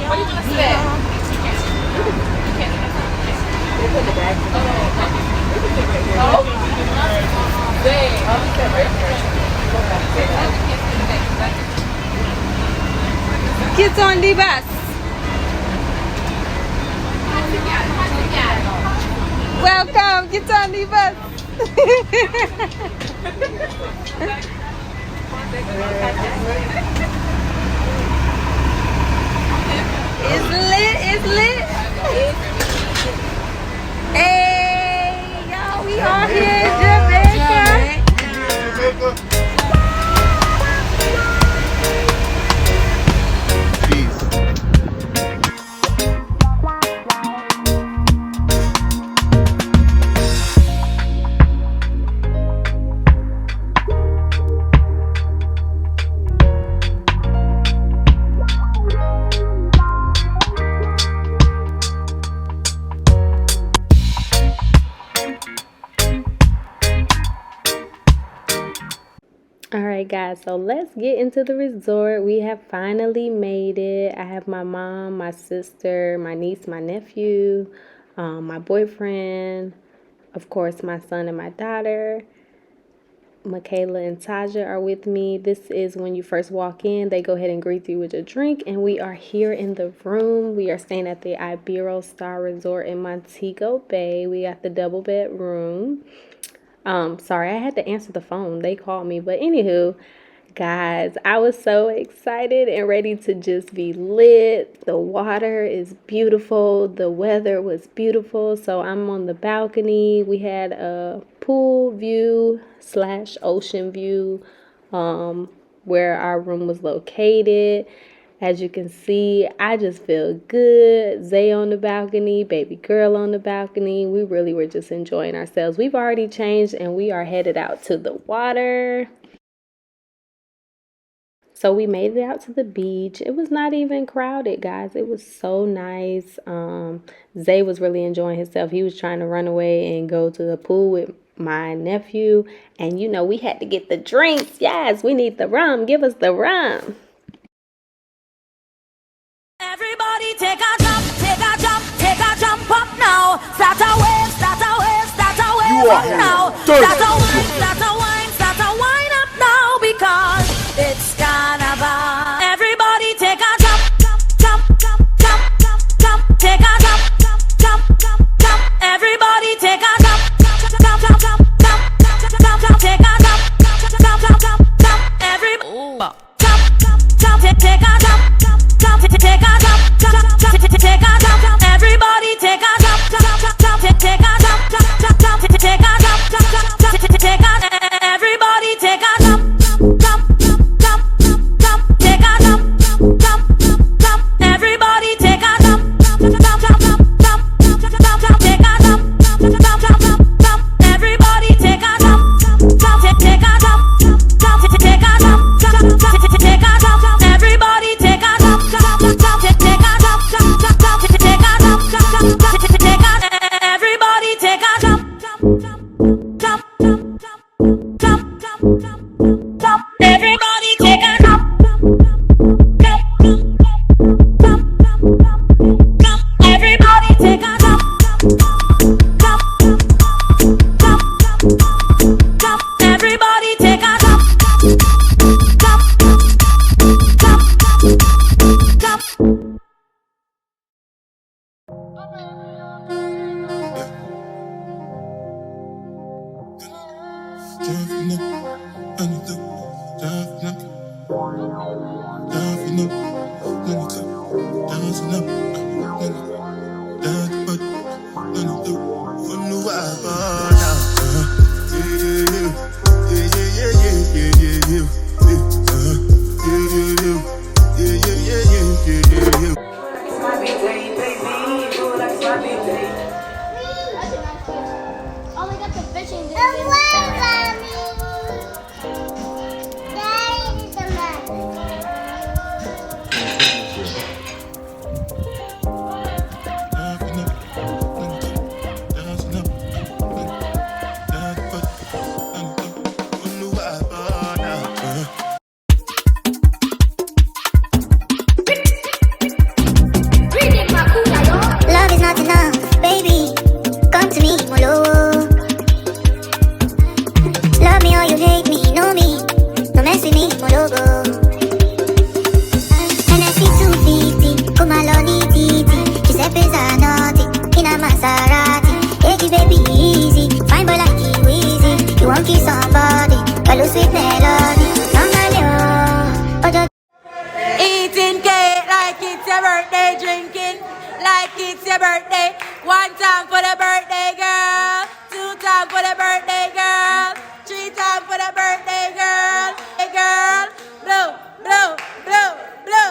what do you want to say? Oh, Kids on the bus. Welcome, kids on the bus. It's lit. Hey, y'all, we are here in Jamaica. Alright guys, so let's get into the resort. We have finally made it. I have my mom, my sister, my niece, my nephew, my boyfriend, of course my son and my daughter. Michaela and Taja are with me. This is when you first walk in. They go ahead and greet you with a drink, and we are here in the room. We are staying at the Ibero Star Resort in Montego Bay. We got the double bedroom. Sorry, I had to answer the phone. They called me, but anywho, guys, I was so excited and ready to just be lit. The water is beautiful. The weather was beautiful. So I'm on the balcony. We had a pool view / ocean view where our room was located. As you can see, I just feel good. Zay on the balcony, baby girl on the balcony. We really were just enjoying ourselves. We've already changed and we are headed out to the water. So we made it out to the beach. It was not even crowded, guys. It was so nice. Zay was really enjoying himself. He was trying to run away and go to the pool with my nephew. And you know, we had to get the drinks. Yes, we need the rum. Give us the rum. Everybody take a jump, take a jump, take a jump up now. Start a wave, start a wave, start a wave up now. Start a wine, start a wine, start a wine up now because it's carnival. Everybody take a jump, jump, jump, jump, jump, jump, jump. Take a jump, jump, jump, jump, jump. Everybody take a jump, jump, jump, jump, jump, jump, jump, jump. Take a jump, jump, jump, jump, jump, jump. Everybody jump, jump, jump. Take a jump, jump, jump. Take a jump, jump, jump. Take a jump, jump. Everybody take a jump, jump, jump, jump. Take a jump, jump, jump, jump. Take a jump, jump, jump, jump. Take a. Everybody take a jump, jump, jump, jump. Take a jump, jump, jump. Everybody take a jump, jump, jump, jump, jump, jump. Take a jump, jump, jump, jump. Everybody take a jump, jump, take a jump, jump, take a jump, jump, take a jump. Everybody take a jump, jump, jump, take a jump, jump, jump, take a jump, jump, jump, take a. Everybody take a jump, jump, jump, jump, jump, jump, jump, jump, jump. Everybody take a jump, jump, jump, jump, jump. Everybody take a jump, jump, jump, jump, jump. Everybody take a jump, jump, jump, jump. Oh, we got the fishing. Love is not enough, baby. Come to me, Molo. Love me or you hate me, know me. Don't mess with me, Mologo. And I see 250, come along, titi. Giuseppe's a naughty, in a Maserati. Take it, baby, easy. Fine boy like you, easy. You won't kiss somebody, but lose sweet melody. Normally, oh, Eating cake like it's your birthday, drinking like it's your birthday. One time for the birthday girl, two time for the birthday girl, three time for the birthday girl. Hey girl, blow, blow, blow, blow.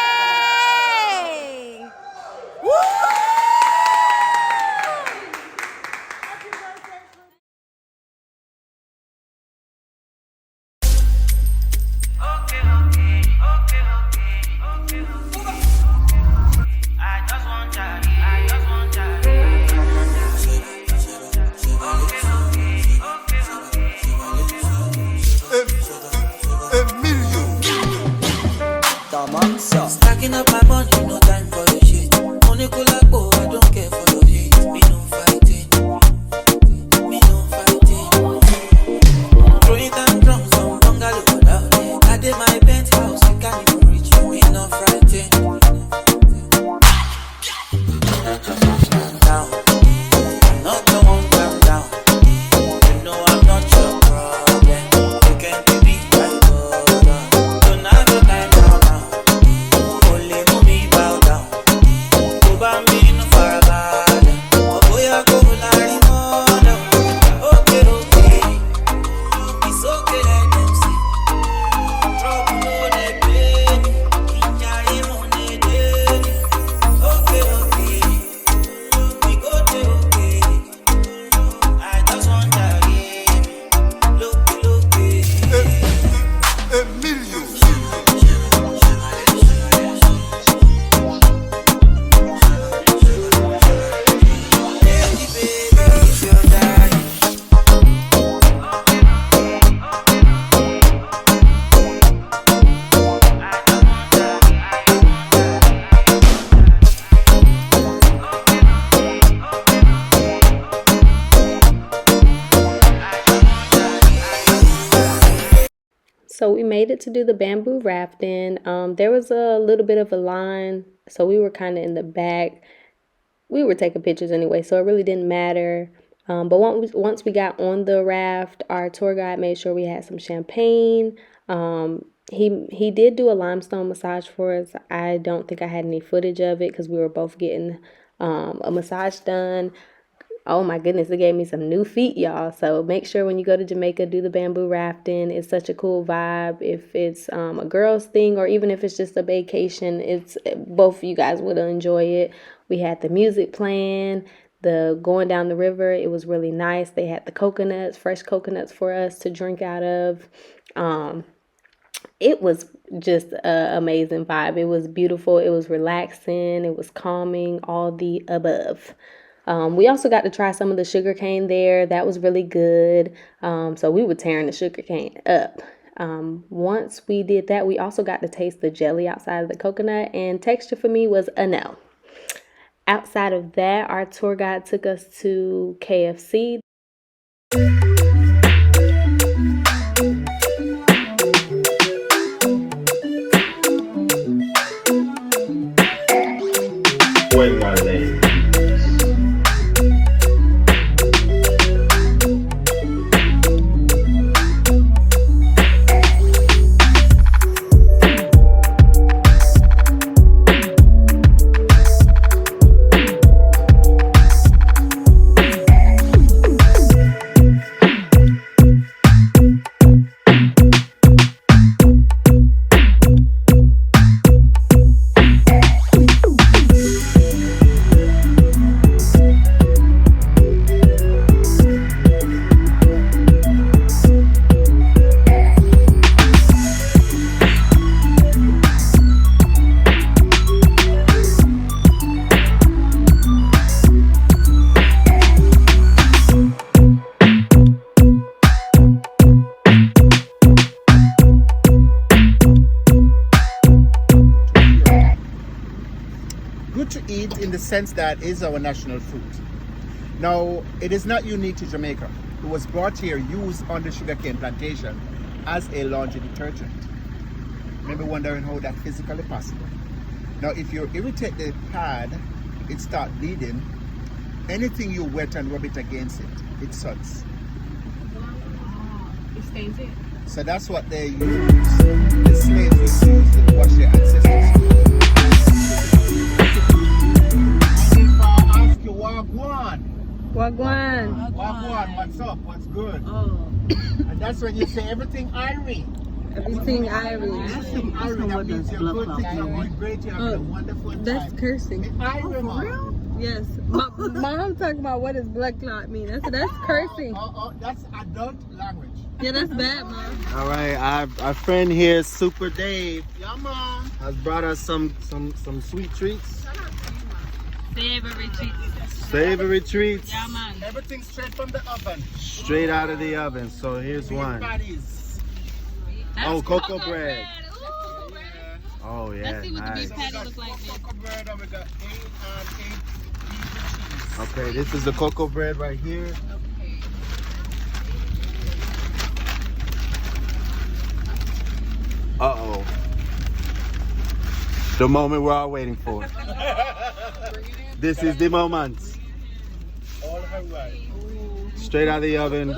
Hey! Woo! I just want so we made it to do the bamboo rafting. There was a little bit of a line, so we were kind of in the back. We were taking pictures anyway, so it really didn't matter. But once we got on the raft, our tour guide made sure we had some champagne. He did do a limestone massage for us. I don't think I had any footage of it because we were both getting a massage done. Oh my goodness, it gave me some new feet, y'all. So make sure when you go to Jamaica, do the bamboo rafting. It's such a cool vibe. If it's a girls thing or even if it's just a vacation, it's both of you guys would enjoy it. We had the music playing, the going down the river. It was really nice. They had the coconuts, fresh coconuts for us to drink out of. It was just an amazing vibe. It was beautiful. It was relaxing. It was calming, all the above. We also got to try some of the sugar cane there. That was really good. So we were tearing the sugar cane up. Once we did that, we also got to taste the jelly outside of the coconut, and texture for me was a no. Outside of that, our tour guide took us to KFC. Wait, my name. Good to eat in the sense that it is our national fruit. Now, it is not unique to Jamaica. It was brought here, used on the sugarcane plantation as a laundry detergent. Maybe wondering how that physically possible. Now, if you irritate the pad, it starts bleeding. Anything you wet and rub it against it, it suds. It stains it. So that's what they use. The slaves used to wash their ancestors. Ask you, Wagwan. Wagwan. Wagwan, what's up? What's good? Oh. And that's when you say everything Irie. Everything Irish. Everything Irie, that means you're good, things are going great, you're having a wonderful time. That's cursing. Irie, man. Yes. Mom talking about what does blood clot mean. That's cursing. That's adult language. Yeah, that's bad, Mom. All right, our friend here, Super Dave, Yeah, man. has brought us some sweet treats. Savory treats. Savory treats. Yeah, man. Everything straight from the oven. Straight out of the oven. So here's one. Patties. Oh, cocoa bread. Ooh. Oh yeah, Let's see what the nice. beef patty look like. Cocoa bread, and we got 8 cheese. Okay, this is the cocoa bread right here. Uh-oh. The moment we're all waiting for. This is the moment. All her right. Straight out of the oven.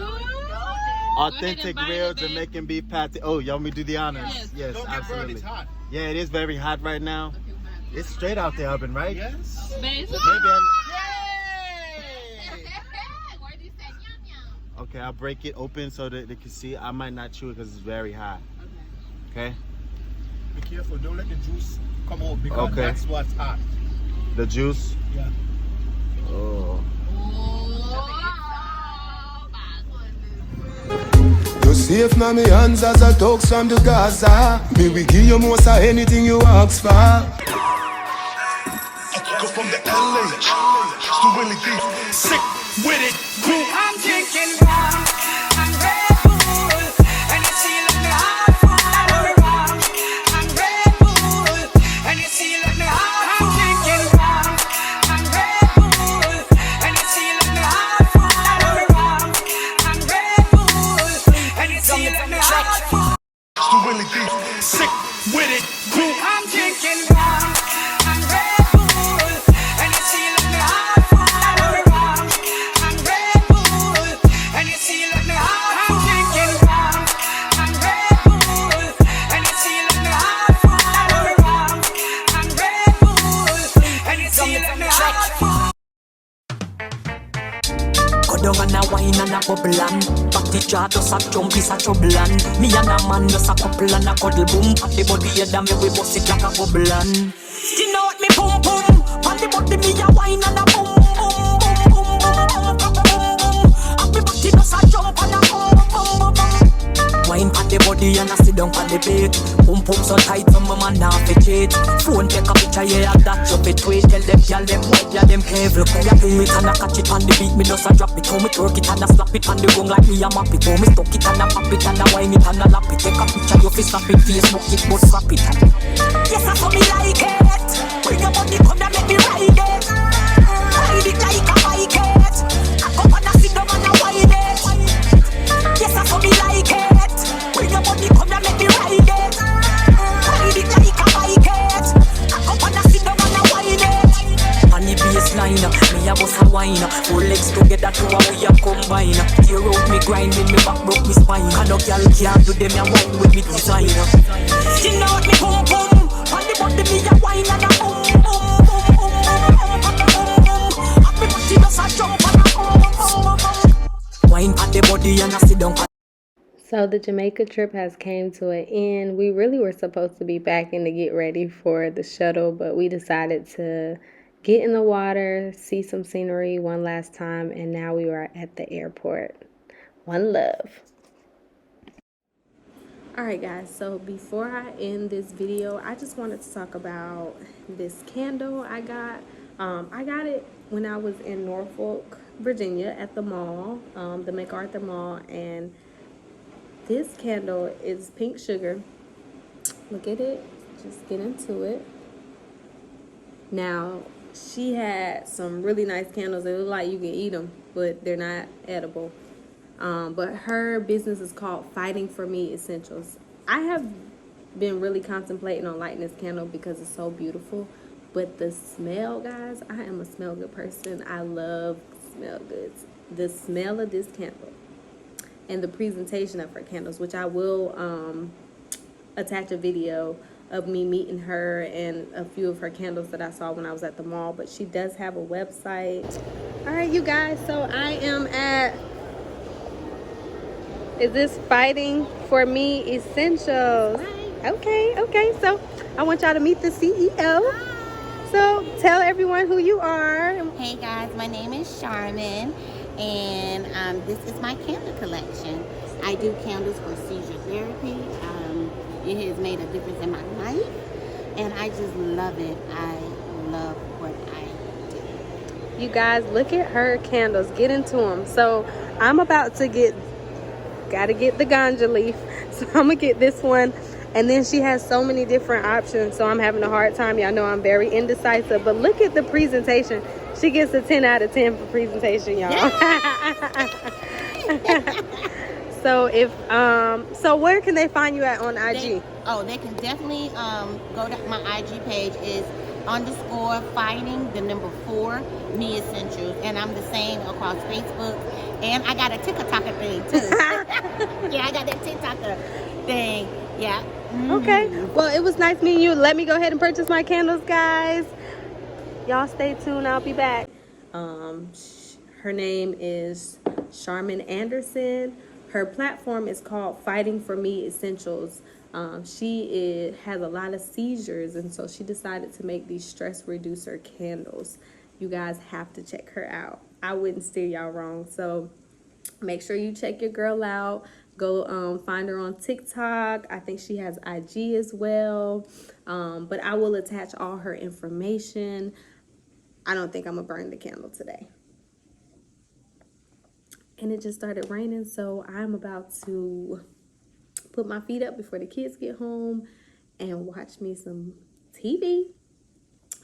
Authentic, Go ahead and real bite it, babe. Jamaican beef patty. Oh, you want me to do the honors? Yes, Don't get burned, absolutely. it's hot. Yeah, it is very hot right now. It's straight out the oven, right? Yes. Babe, Maybe okay, I'll break it open so that they can see. I might not chew it because it's very hot. Okay. Be careful, don't let the juice come out because Okay. that's what's hot. The juice. Yeah. Oh. You safe now me hands as I talk from the Gaza. Me we give you most of anything you ask for. Go from the LH to Willie D. Sick with it. I'm drinking rum and Red Bull, and you see let me heart full. Rum and Red Bull, and you see let me heart full. I'm drinking rum and Red Bull, and you see let me heart full. Rum and Red Bull, and you see let me heart full. down and a wine and a bubble and party jar just a jump is a trouble and me and a man just a couple and a cuddle boom. Pop the body head and me we bust it like a bubble and you know what me boom boom. Pop the body me a wine and a boom boom boom boom boom boom boom. Pop the body just a jump and a boom boom boom. Wine on the body and I sit down on the bed. Pum pum so tight, some man now fi cheat. Phone take a picture, yeah, that you fi tweet. Tell them, y'all them white, y'all them careful. Come ya bring it and I catch it on the beat. Me just a drop it, how me twerk it and I slap it on the gong like me a map it. How me stuck it and I pop it and I wine it and I lap it. Take a picture, you fi snap it, Facebook it, but scrap it. Yes, I saw me like it. Bring your body, come and make me ride it. Ride it like a bike it. I come and I sit down and I wine it. Yes, I saw me like it. Bring your body, come and make me ride it. Ride it like a bike it. I come and I sit down and I wine it. On the baseline, me a bust a wine. Four legs together to a we a combine. Tear out me grind, me back broke me spine. And no girl can't do them a wine with me design. You know what me boom boom. On the body me a wine and a boom boom boom boom boom boom boom. And me body just a jump and a boom boom boom. Wine on the body and I sit down. So the Jamaica trip has came to an end. We really were supposed to be packing to get ready for the shuttle, but we decided to get in the water, see some scenery one last time, and now we are at the airport. One love. Alright guys, so before I end this video, I just wanted to talk about this candle I got. I got it when I was in Norfolk, Virginia at the mall, the MacArthur Mall, and this candle is pink sugar. Look at it. Just get into it. Now, she had some really nice candles. They look like you can eat them, but they're not edible. But her business is called Fighting For Me Essentials. I have been really contemplating on lighting this candle because it's so beautiful. But the smell, guys, I am a smell good person. I love smell goods. The smell of this candle and the presentation of her candles, which I will attach a video of me meeting her and a few of her candles that I saw when I was at the mall. But she does have a website. All right, you guys, so I am at, is this Fighting For Me Essentials? Okay, so I want y'all to meet the CEO. So tell everyone who you are. Hey guys, my name is Charmin, and this is my candle collection. I do candles for seizure therapy. It has made a difference in my life, and I just love it. I love what I do. You guys, look at her candles. Get into them. So I'm about to gotta get the ganja leaf. So I'm gonna get this one. And then she has so many different options, so I'm having a hard time. Y'all know I'm very indecisive, but look at the presentation. She gets a 10 out of 10 for presentation, y'all. So so where can they find you at on IG? They can definitely go to my IG page is _fighting4 me essentials, and I'm the same across Facebook, and I got a TikToker thing too. Yeah, I got that TikToker thing. Yeah. Okay. Well, it was nice meeting you. Let me go ahead and purchase my candles, guys. Y'all stay tuned. I'll be back. Her name is Charmin Anderson. Her platform is called Fighting For Me Essentials. She has a lot of seizures, and so she decided to make these stress reducer candles. You guys have to check her out. I wouldn't steer y'all wrong. So make sure you check your girl out. Go find her on TikTok. I think she has IG as well. But I will attach all her information. I don't think I'm going to burn the candle today. And it just started raining, so I'm about to put my feet up before the kids get home and watch me some TV.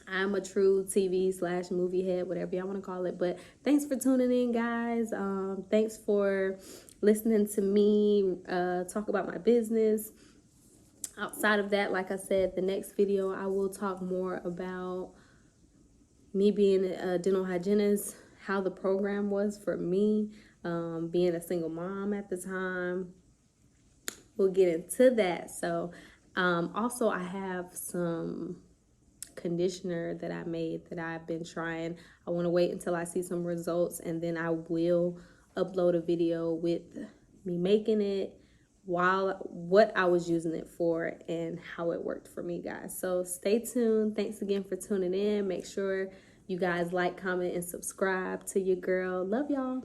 I'm a true TV/movie head, whatever y'all want to call it. But thanks for tuning in, guys. Thanks for listening to me talk about my business. Outside of that, like I said, the next video I will talk more about me being a dental hygienist, how the program was for me, being a single mom at the time. We'll get into that. So also I have some conditioner that I made that I've been trying. I want to wait until I see some results, and then I will upload a video with me making it, while what I was using it for, and how it worked for me, guys. So stay tuned. Thanks again for tuning in. Make sure you guys like, comment, and subscribe to your girl. Love y'all.